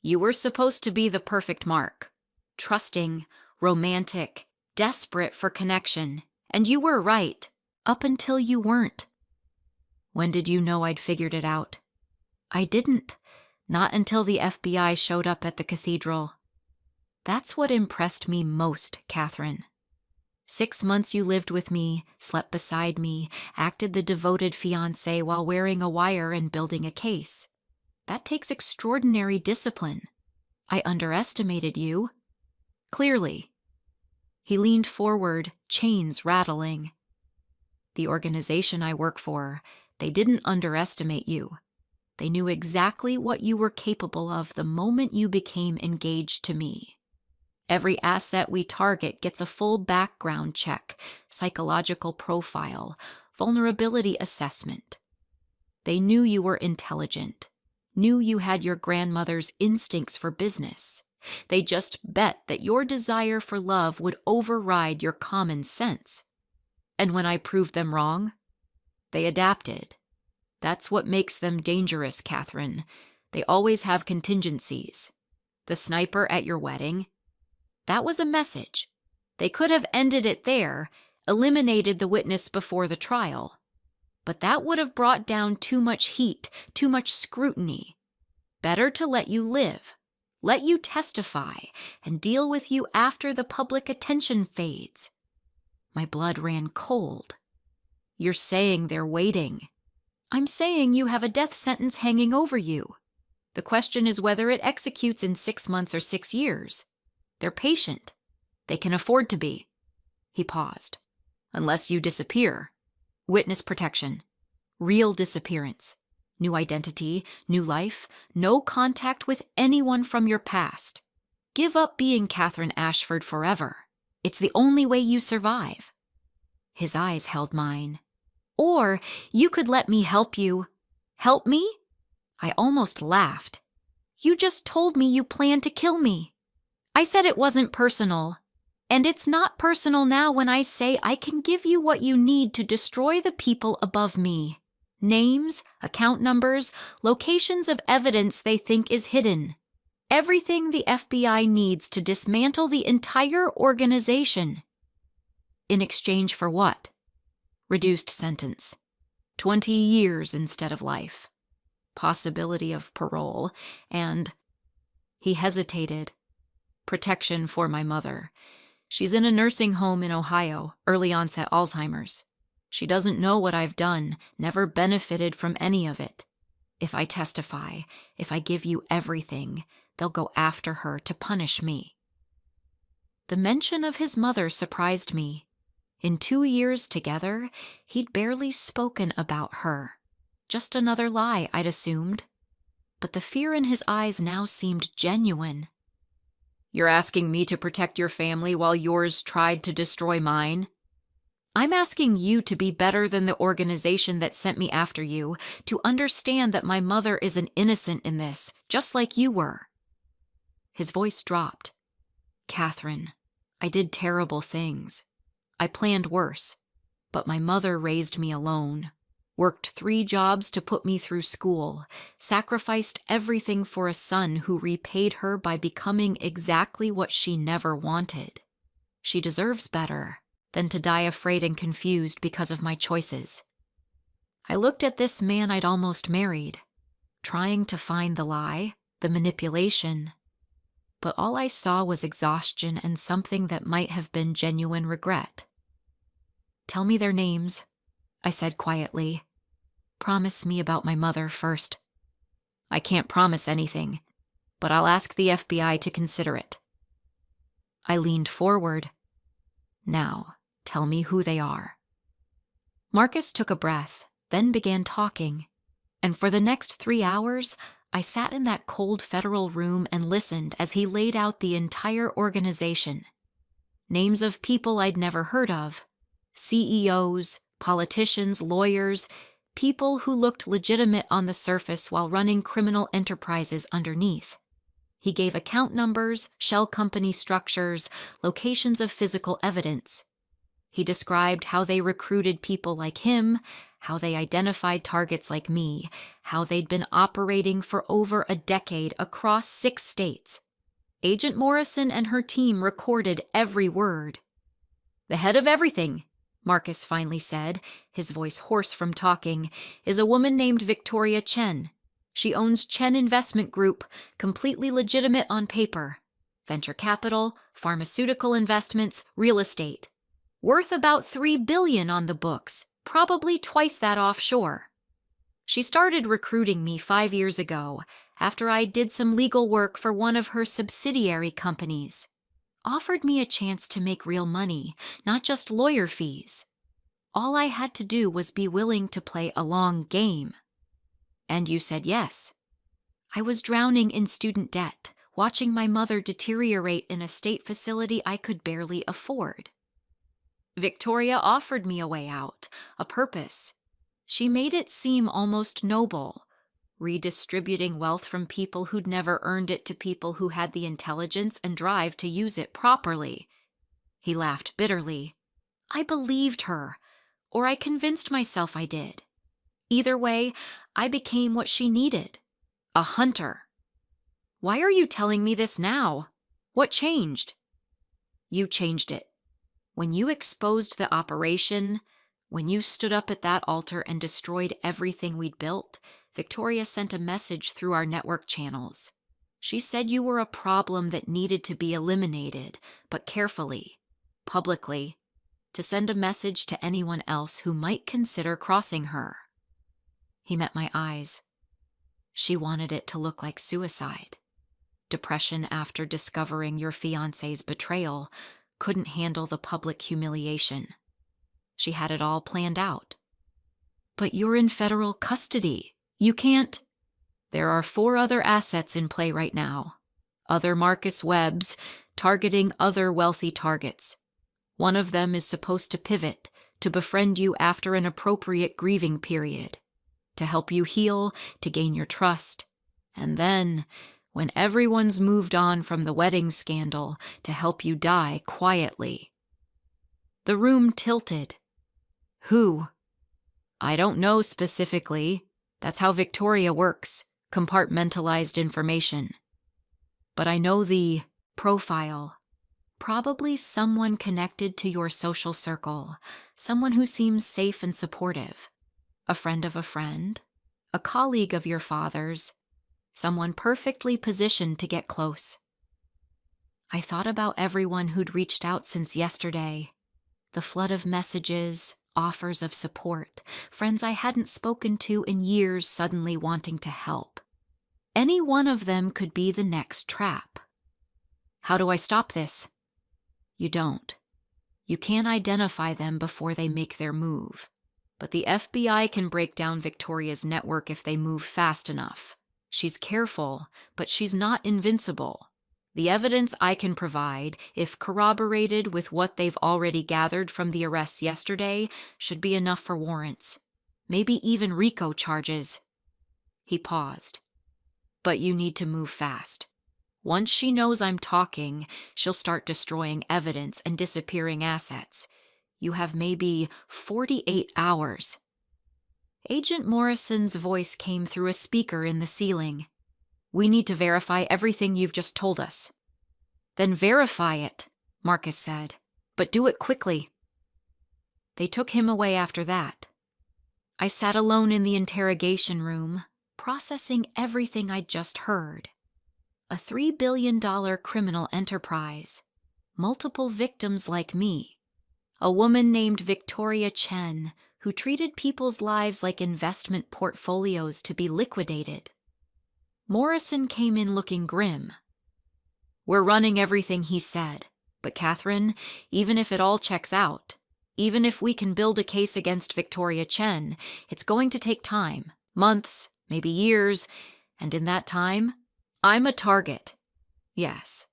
You were supposed to be the perfect mark. Trusting, romantic, desperate for connection. And you were right, up until you weren't. When did you know I'd figured it out? I didn't. Not until the FBI showed up at the cathedral. That's what impressed me most, Catherine. 6 months you lived with me, slept beside me, acted the devoted fiancé while wearing a wire and building a case. That takes extraordinary discipline. I underestimated you. Clearly. He leaned forward, chains rattling. The organization I work for, they didn't underestimate you. They knew exactly what you were capable of the moment you became engaged to me. Every asset we target gets a full background check, psychological profile, vulnerability assessment. They knew you were intelligent, knew you had your grandmother's instincts for business. They just bet that your desire for love would override your common sense. And when I proved them wrong, they adapted. That's what makes them dangerous, Catherine. They always have contingencies. The sniper at your wedding, that was a message. They could have ended it there, eliminated the witness before the trial. But that would have brought down too much heat, too much scrutiny. Better to let you live, let you testify, and deal with you after the public attention fades. My blood ran cold. You're saying they're waiting. I'm saying you have a death sentence hanging over you. The question is whether it executes in 6 months or 6 years. They're patient. They can afford to be. He paused. Unless you disappear. Witness protection. Real disappearance. New identity, new life, no contact with anyone from your past. Give up being Catherine Ashford forever. It's the only way you survive. His eyes held mine. Or you could let me help you. Help me? I almost laughed. You just told me you planned to kill me. I said it wasn't personal. And it's not personal now when I say I can give you what you need to destroy the people above me. Names, account numbers, locations of evidence they think is hidden. Everything the FBI needs to dismantle the entire organization. In exchange for what? Reduced sentence. 20 years instead of life. Possibility of parole, and... He hesitated. Protection for my mother. She's in a nursing home in Ohio, early onset Alzheimer's. She doesn't know what I've done, never benefited from any of it. If I testify, if I give you everything, they'll go after her to punish me. The mention of his mother surprised me. In 2 years together, he'd barely spoken about her. Just another lie, I'd assumed. But the fear in his eyes now seemed genuine. You're asking me to protect your family while yours tried to destroy mine? I'm asking you to be better than the organization that sent me after you, to understand that my mother is an innocent in this, just like you were. His voice dropped. Catherine, I did terrible things. I planned worse, but my mother raised me alone, worked 3 jobs to put me through school, sacrificed everything for a son who repaid her by becoming exactly what she never wanted. She deserves better than to die afraid and confused because of my choices. I looked at this man I'd almost married, trying to find the lie, the manipulation, but all I saw was exhaustion and something that might have been genuine regret. "Tell me their names," I said quietly. "Promise me about my mother first." "I can't promise anything, but I'll ask the FBI to consider it." I leaned forward. "Now, tell me who they are." Marcus took a breath, then began talking, and for the next 3 hours, I sat in that cold federal room and listened as he laid out the entire organization. Names of people I'd never heard of, CEOs, politicians, lawyers, people who looked legitimate on the surface while running criminal enterprises underneath. He gave account numbers, shell company structures, locations of physical evidence. He described how they recruited people like him, how they identified targets like me, how they'd been operating for over a decade across 6 states. Agent Morrison and her team recorded every word. "The head of everything," Marcus finally said, his voice hoarse from talking, "is a woman named Victoria Chen. She owns Chen Investment Group, completely legitimate on paper. Venture capital, pharmaceutical investments, real estate. Worth about $3 billion on the books, probably twice that offshore. She started recruiting me 5 years ago, after I did some legal work for one of her subsidiary companies. Offered me a chance to make real money, not just lawyer fees. All I had to do was be willing to play a long game. And you said yes. I was drowning in student debt, watching my mother deteriorate in a state facility I could barely afford. Victoria offered me a way out, a purpose. She made it seem almost noble, redistributing wealth from people who'd never earned it to people who had the intelligence and drive to use it properly." He laughed bitterly. "I believed her, or I convinced myself I did. Either way, I became what she needed, a hunter." "Why are you telling me this now? What changed?" "You changed it. When you exposed the operation, when you stood up at that altar and destroyed everything we'd built, Victoria sent a message through our network channels. She said you were a problem that needed to be eliminated, but carefully, publicly, to send a message to anyone else who might consider crossing her." He met my eyes. "She wanted it to look like suicide. Depression after discovering your fiancé's betrayal, couldn't handle the public humiliation. She had it all planned out." "But you're in federal custody. You can't—" "There are 4 other assets in play right now. Other Marcus Webbs, targeting other wealthy targets. One of them is supposed to pivot, to befriend you after an appropriate grieving period, to help you heal, to gain your trust. And then, when everyone's moved on from the wedding scandal, to help you die quietly." The room tilted. "Who?" "I don't know specifically. That's how Victoria works, compartmentalized information. But I know the profile. Probably someone connected to your social circle, someone who seems safe and supportive. A friend of a friend, a colleague of your father's, someone perfectly positioned to get close." I thought about everyone who'd reached out since yesterday. The flood of messages, offers of support, friends I hadn't spoken to in years suddenly wanting to help. Any one of them could be the next trap. How do I stop this? You don't. You can't identify them before they make their move. But the FBI can break down Victoria's network if they move fast enough. She's careful, but she's not invincible. The evidence I can provide, if corroborated with what they've already gathered from the arrests yesterday, should be enough for warrants. Maybe even RICO charges. He paused. But you need to move fast. Once she knows I'm talking, she'll start destroying evidence and disappearing assets. You have maybe 48 hours. Agent Morrison's voice came through a speaker in the ceiling. We need to verify everything you've just told us. Then verify it, Marcus said, but do it quickly. They took him away after that. I sat alone in the interrogation room, processing everything I'd just heard. A $3 billion criminal enterprise, multiple victims like me, a woman named Victoria Chen who treated people's lives like investment portfolios to be liquidated. Morrison came in looking grim. We're running everything he said, but Catherine, even if it all checks out, even if we can build a case against Victoria Chen, it's going to take time, months, maybe years, and in that time, I'm a target. Yes.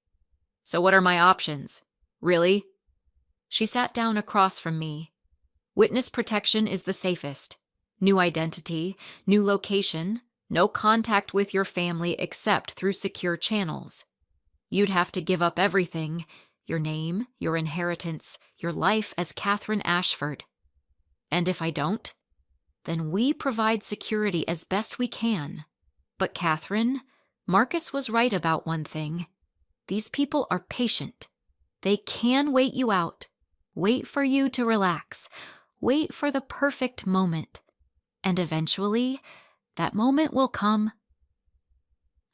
So what are my options? Really? She sat down across from me. Witness protection is the safest. New identity, new location, no contact with your family except through secure channels. You'd have to give up everything, your name, your inheritance, your life as Catherine Ashford. And if I don't, then we provide security as best we can. But Catherine, Marcus was right about one thing. These people are patient. They can wait you out, wait for you to relax, wait for the perfect moment. And eventually, that moment will come.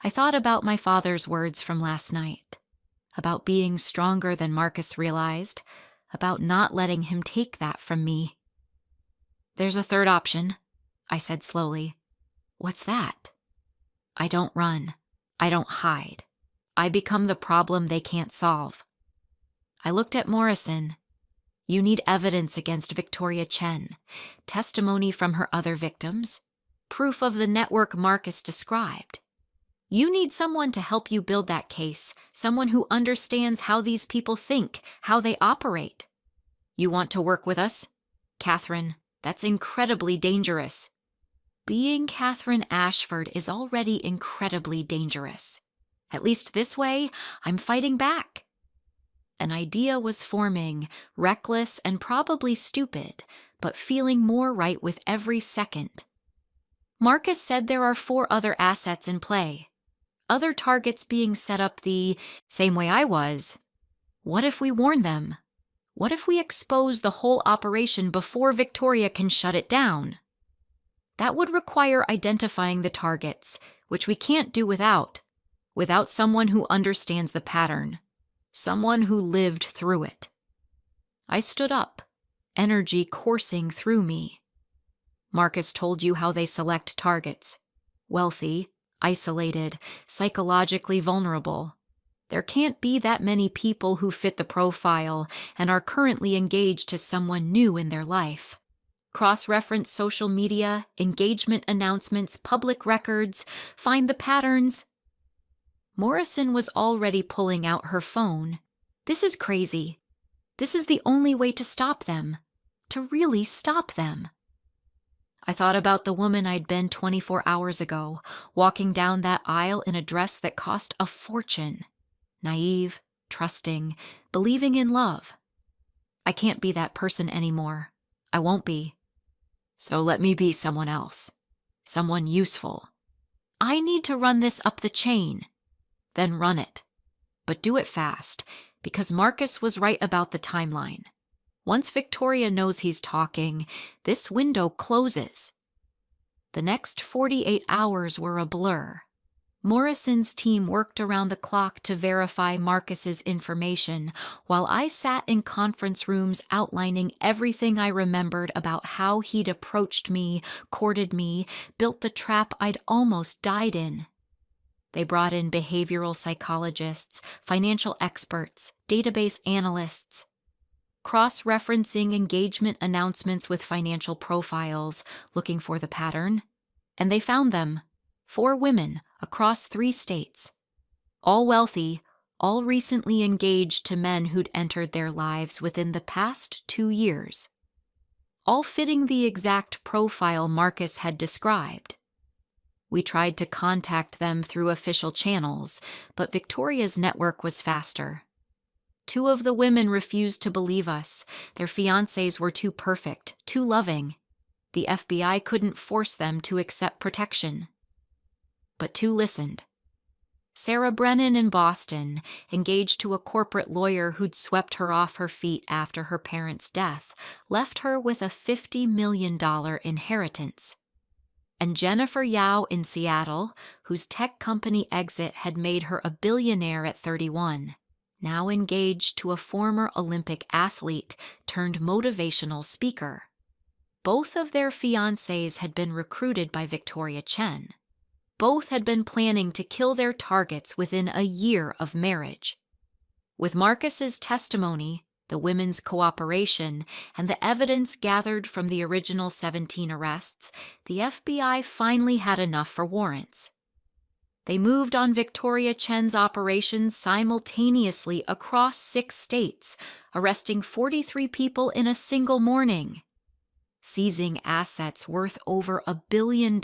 I thought about my father's words from last night, about being stronger than Marcus realized, about not letting him take that from me. There's a third option, I said slowly. What's that? I don't run. I don't hide. I become the problem they can't solve. I looked at Morrison. You need evidence against Victoria Chen, testimony from her other victims, proof of the network Marcus described. You need someone to help you build that case, someone who understands how these people think, how they operate. You want to work with us? Catherine, that's incredibly dangerous. Being Catherine Ashford is already incredibly dangerous. At least this way, I'm fighting back. An idea was forming, reckless and probably stupid, but feeling more right with every second. Marcus said there are 4 other assets in play. Other targets being set up the same way I was. What if we warn them? What if we expose the whole operation before Victoria can shut it down? That would require identifying the targets, which we can't do without someone who understands the pattern, someone who lived through it. I stood up, energy coursing through me. Marcus told you how they select targets. Wealthy, isolated, psychologically vulnerable. There can't be that many people who fit the profile and are currently engaged to someone new in their life. Cross-reference social media, engagement announcements, public records, find the patterns. Morrison was already pulling out her phone. This is crazy. This is the only way to stop them. To really stop them. I thought about the woman I'd been 24 hours ago, walking down that aisle in a dress that cost a fortune. Naive, trusting, believing in love. I can't be that person anymore. I won't be. So let me be someone else. Someone useful. I need to run this up the chain. Then run it. But do it fast, because Marcus was right about the timeline. Once Victoria knows he's talking, this window closes. The next 48 hours were a blur. Morrison's team worked around the clock to verify Marcus's information, while I sat in conference rooms outlining everything I remembered about how he'd approached me, courted me, built the trap I'd almost died in. They brought in behavioral psychologists, financial experts, database analysts, cross-referencing engagement announcements with financial profiles, looking for the pattern. And they found them. 4 women across 3 states. All wealthy, all recently engaged to men who'd entered their lives within the past 2 years. All fitting the exact profile Marcus had described. We tried to contact them through official channels, but Victoria's network was faster. 2 of the women refused to believe us. Their fiancés were too perfect, too loving. The FBI couldn't force them to accept protection. But 2 listened. Sarah Brennan in Boston, engaged to a corporate lawyer who'd swept her off her feet after her parents' death, left her with a $50 million inheritance. And Jennifer Yao in Seattle, whose tech company exit had made her a billionaire at 31, now engaged to a former Olympic athlete turned motivational speaker. Both of their fiancés had been recruited by Victoria Chen. Both had been planning to kill their targets within a year of marriage. With Marcus's testimony, the women's cooperation, and the evidence gathered from the original 17 arrests, the FBI finally had enough for warrants. They moved on Victoria Chen's operations simultaneously across 6 states, arresting 43 people in a single morning, seizing assets worth over $1 billion,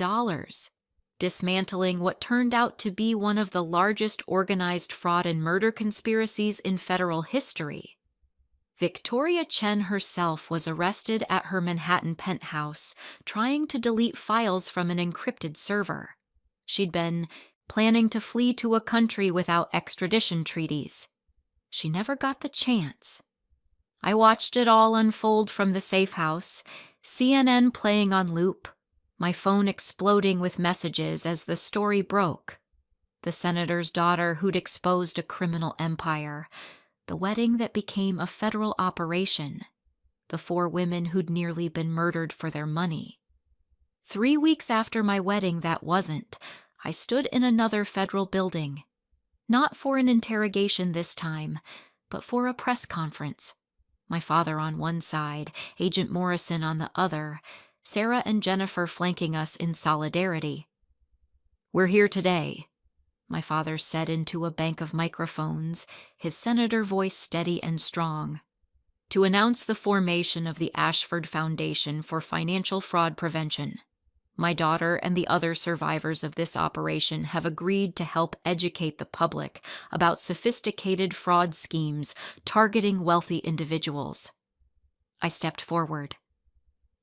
dismantling what turned out to be one of the largest organized fraud and murder conspiracies in federal history. Victoria Chen herself was arrested at her Manhattan penthouse, trying to delete files from an encrypted server. She'd been planning to flee to a country without extradition treaties. She never got the chance. I watched it all unfold from the safe house, CNN playing on loop, my phone exploding with messages as the story broke. The senator's daughter who'd exposed a criminal empire, the wedding that became a federal operation, the 4 women who'd nearly been murdered for their money. 3 weeks after my wedding that wasn't, I stood in another federal building, not for an interrogation this time, but for a press conference. My father on one side, Agent Morrison on the other, Sarah and Jennifer flanking us in solidarity. "We're here today," my father said into a bank of microphones, his senator voice steady and strong, "to announce the formation of the Ashford Foundation for Financial Fraud Prevention. My daughter and the other survivors of this operation have agreed to help educate the public about sophisticated fraud schemes targeting wealthy individuals." I stepped forward.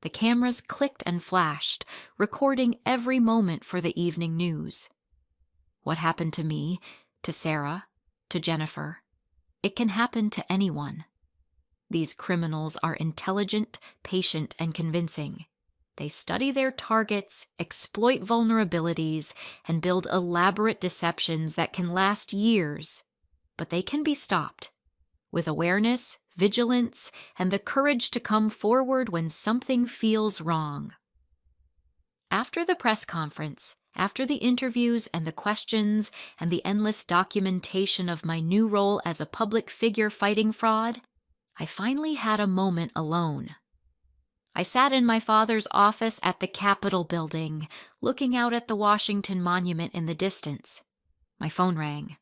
The cameras clicked and flashed, recording every moment for the evening news. What happened to me, to Sarah, to Jennifer? It can happen to anyone. These criminals are intelligent, patient, and convincing. They study their targets, exploit vulnerabilities, and build elaborate deceptions that can last years. But they can be stopped with awareness, vigilance, and the courage to come forward when something feels wrong. After the press conference, after the interviews and the questions and the endless documentation of my new role as a public figure fighting fraud, I finally had a moment alone. I sat in my father's office at the Capitol building, looking out at the Washington Monument in the distance. My phone rang.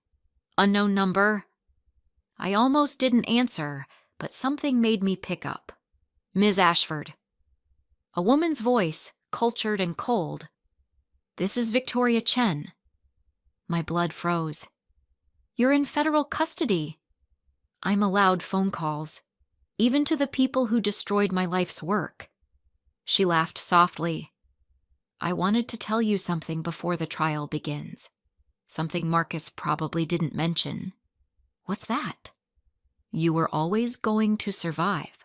"Unknown number." I almost didn't answer, but something made me pick up. "Ms. Ashford." A woman's voice, cultured and cold. "This is Victoria Chen." My blood froze. "You're in federal custody." I'm allowed phone calls, even to the people who destroyed my life's work. She laughed softly. "I wanted to tell you something before the trial begins. Something Marcus probably didn't mention." "What's that?" "You were always going to survive.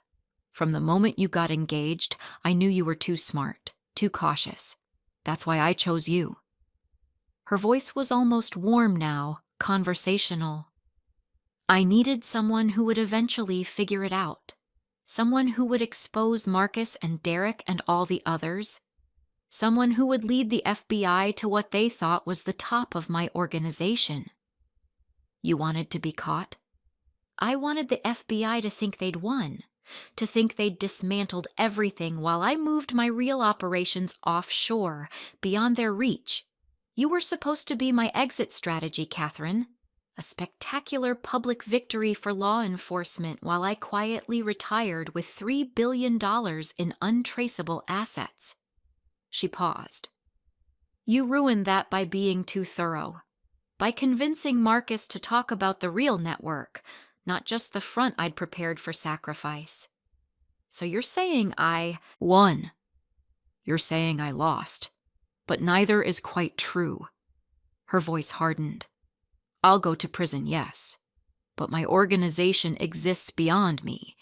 From the moment you got engaged, I knew you were too smart, too cautious. That's why I chose you." Her voice was almost warm now, conversational. I needed someone who would eventually figure it out. Someone who would expose Marcus and Derek and all the others. Someone who would lead the FBI to what they thought was the top of my organization. "You wanted to be caught?" I wanted the FBI to think they'd won, to think they'd dismantled everything while I moved my real operations offshore, beyond their reach. You were supposed to be my exit strategy, Catherine. A spectacular public victory for law enforcement while I quietly retired with $3 billion in untraceable assets. She paused. You ruined that by being too thorough. By convincing Marcus to talk about the real network, not just the front I'd prepared for sacrifice. So you're saying I won. You're saying I lost. But neither is quite true. Her voice hardened. I'll go to prison, yes. But my organization exists beyond me.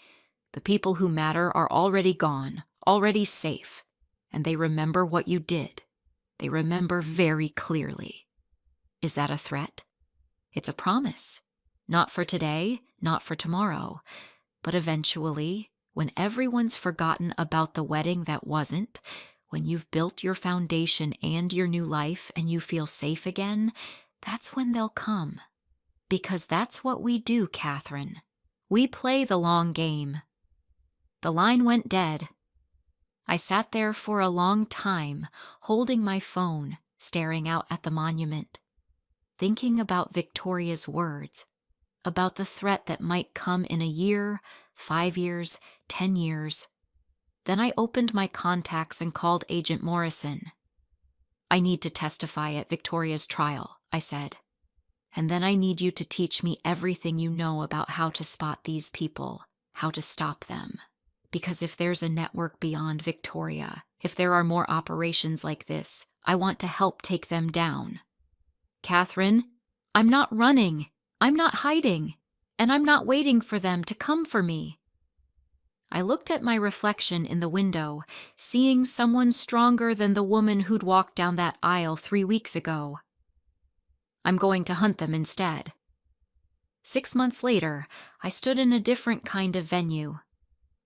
The people who matter are already gone, already safe. And they remember what you did. They remember very clearly. Is that a threat? It's a promise. Not for today, not for tomorrow. But eventually, when everyone's forgotten about the wedding that wasn't, when you've built your foundation and your new life and you feel safe again, that's when they'll come. Because that's what we do, Catherine. We play the long game. The line went dead. I sat there for a long time, holding my phone, staring out at the monument, thinking about Victoria's words, about the threat that might come in a year, 5 years, 10 years. Then I opened my contacts and called Agent Morrison. I need to testify at Victoria's trial, I said. And then I need you to teach me everything you know about how to spot these people, how to stop them. Because if there's a network beyond Victoria, if there are more operations like this, I want to help take them down. Catherine, I'm not running. I'm not hiding. And I'm not waiting for them to come for me. I looked at my reflection in the window, seeing someone stronger than the woman who'd walked down that aisle 3 weeks ago. I'm going to hunt them instead. 6 months later, I stood in a different kind of venue.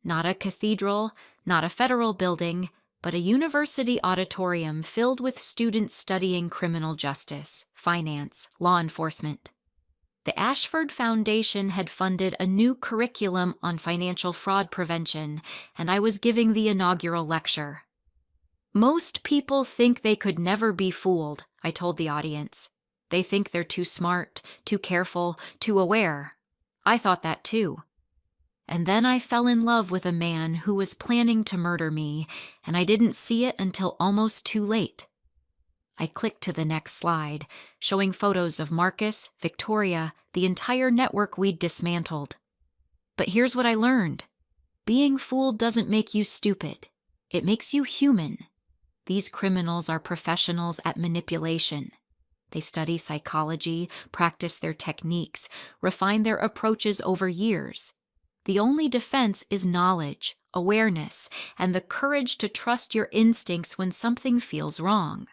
Not a cathedral, not a federal building, but a university auditorium filled with students studying criminal justice, finance, law enforcement. The Ashford Foundation had funded a new curriculum on financial fraud prevention, and I was giving the inaugural lecture. Most people think they could never be fooled, I told the audience. They think they're too smart, too careful, too aware. I thought that too. And then I fell in love with a man who was planning to murder me, and I didn't see it until almost too late. I clicked to the next slide, showing photos of Marcus, Victoria, the entire network we'd dismantled. But here's what I learned. Being fooled doesn't make you stupid. It makes you human. These criminals are professionals at manipulation. They study psychology, practice their techniques, refine their approaches over years. The only defense is knowledge, awareness, and the courage to trust your instincts when something feels wrong.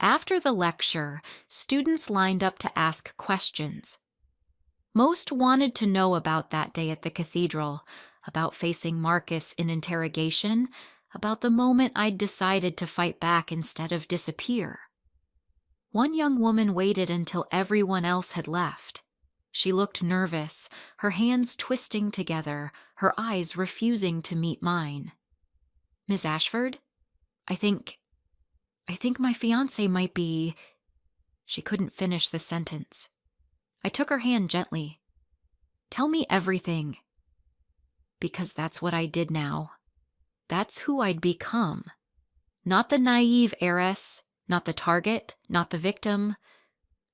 After the lecture, students lined up to ask questions. Most wanted to know about that day at the cathedral, about facing Marcus in interrogation, about the moment I'd decided to fight back instead of disappear. One young woman waited until everyone else had left. She looked nervous, her hands twisting together, her eyes refusing to meet mine. Miss Ashford, I think my fiancé might be... She couldn't finish the sentence. I took her hand gently. Tell me everything. Because that's what I did now. That's who I'd become. Not the naive heiress, not the target, not the victim,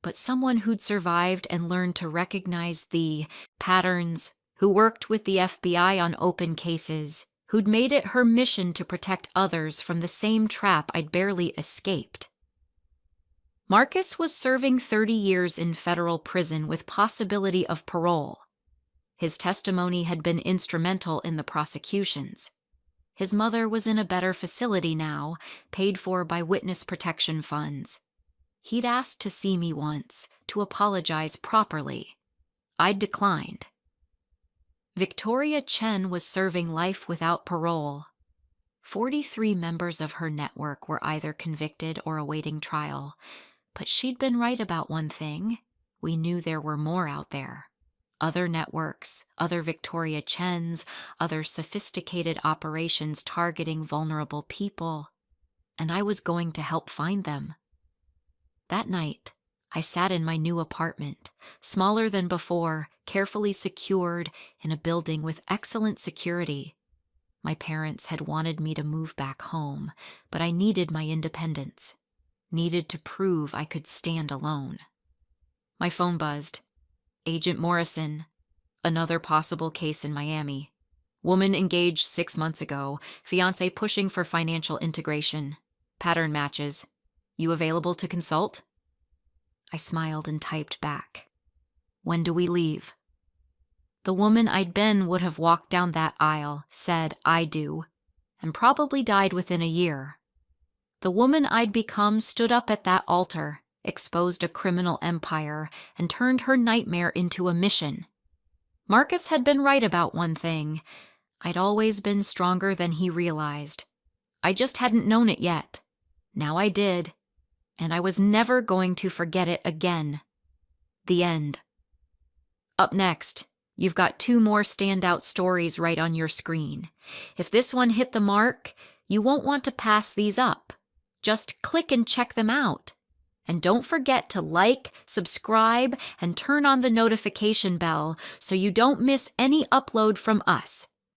but someone who'd survived and learned to recognize the patterns, who worked with the FBI on open cases, who'd made it her mission to protect others from the same trap I'd barely escaped. Marcus was serving 30 years in federal prison with possibility of parole. His testimony had been instrumental in the prosecutions. His mother was in a better facility now, paid for by witness protection funds. He'd asked to see me once, to apologize properly. I'd declined. Victoria Chen was serving life without parole. 43 members of her network were either convicted or awaiting trial. But she'd been right about one thing. We knew there were more out there. Other networks, other Victoria Chens, other sophisticated operations targeting vulnerable people. And I was going to help find them. That night, I sat in my new apartment, smaller than before, carefully secured in a building with excellent security. My parents had wanted me to move back home, but I needed my independence. Needed to prove I could stand alone. My phone buzzed. Agent Morrison. Another possible case in Miami. Woman engaged 6 months ago. Fiancé pushing for financial integration. Pattern matches. You available to consult? I smiled and typed back. When do we leave? The woman I'd been would have walked down that aisle, said, I do, and probably died within a year. The woman I'd become stood up at that altar, exposed a criminal empire, and turned her nightmare into a mission. Marcus had been right about one thing. I'd always been stronger than he realized. I just hadn't known it yet. Now I did, and I was never going to forget it again. The end. Up next, you've got 2 more standout stories right on your screen. If this one hit the mark, you won't want to pass these up. Just click and check them out. And don't forget to like, subscribe, and turn on the notification bell so you don't miss any upload from us.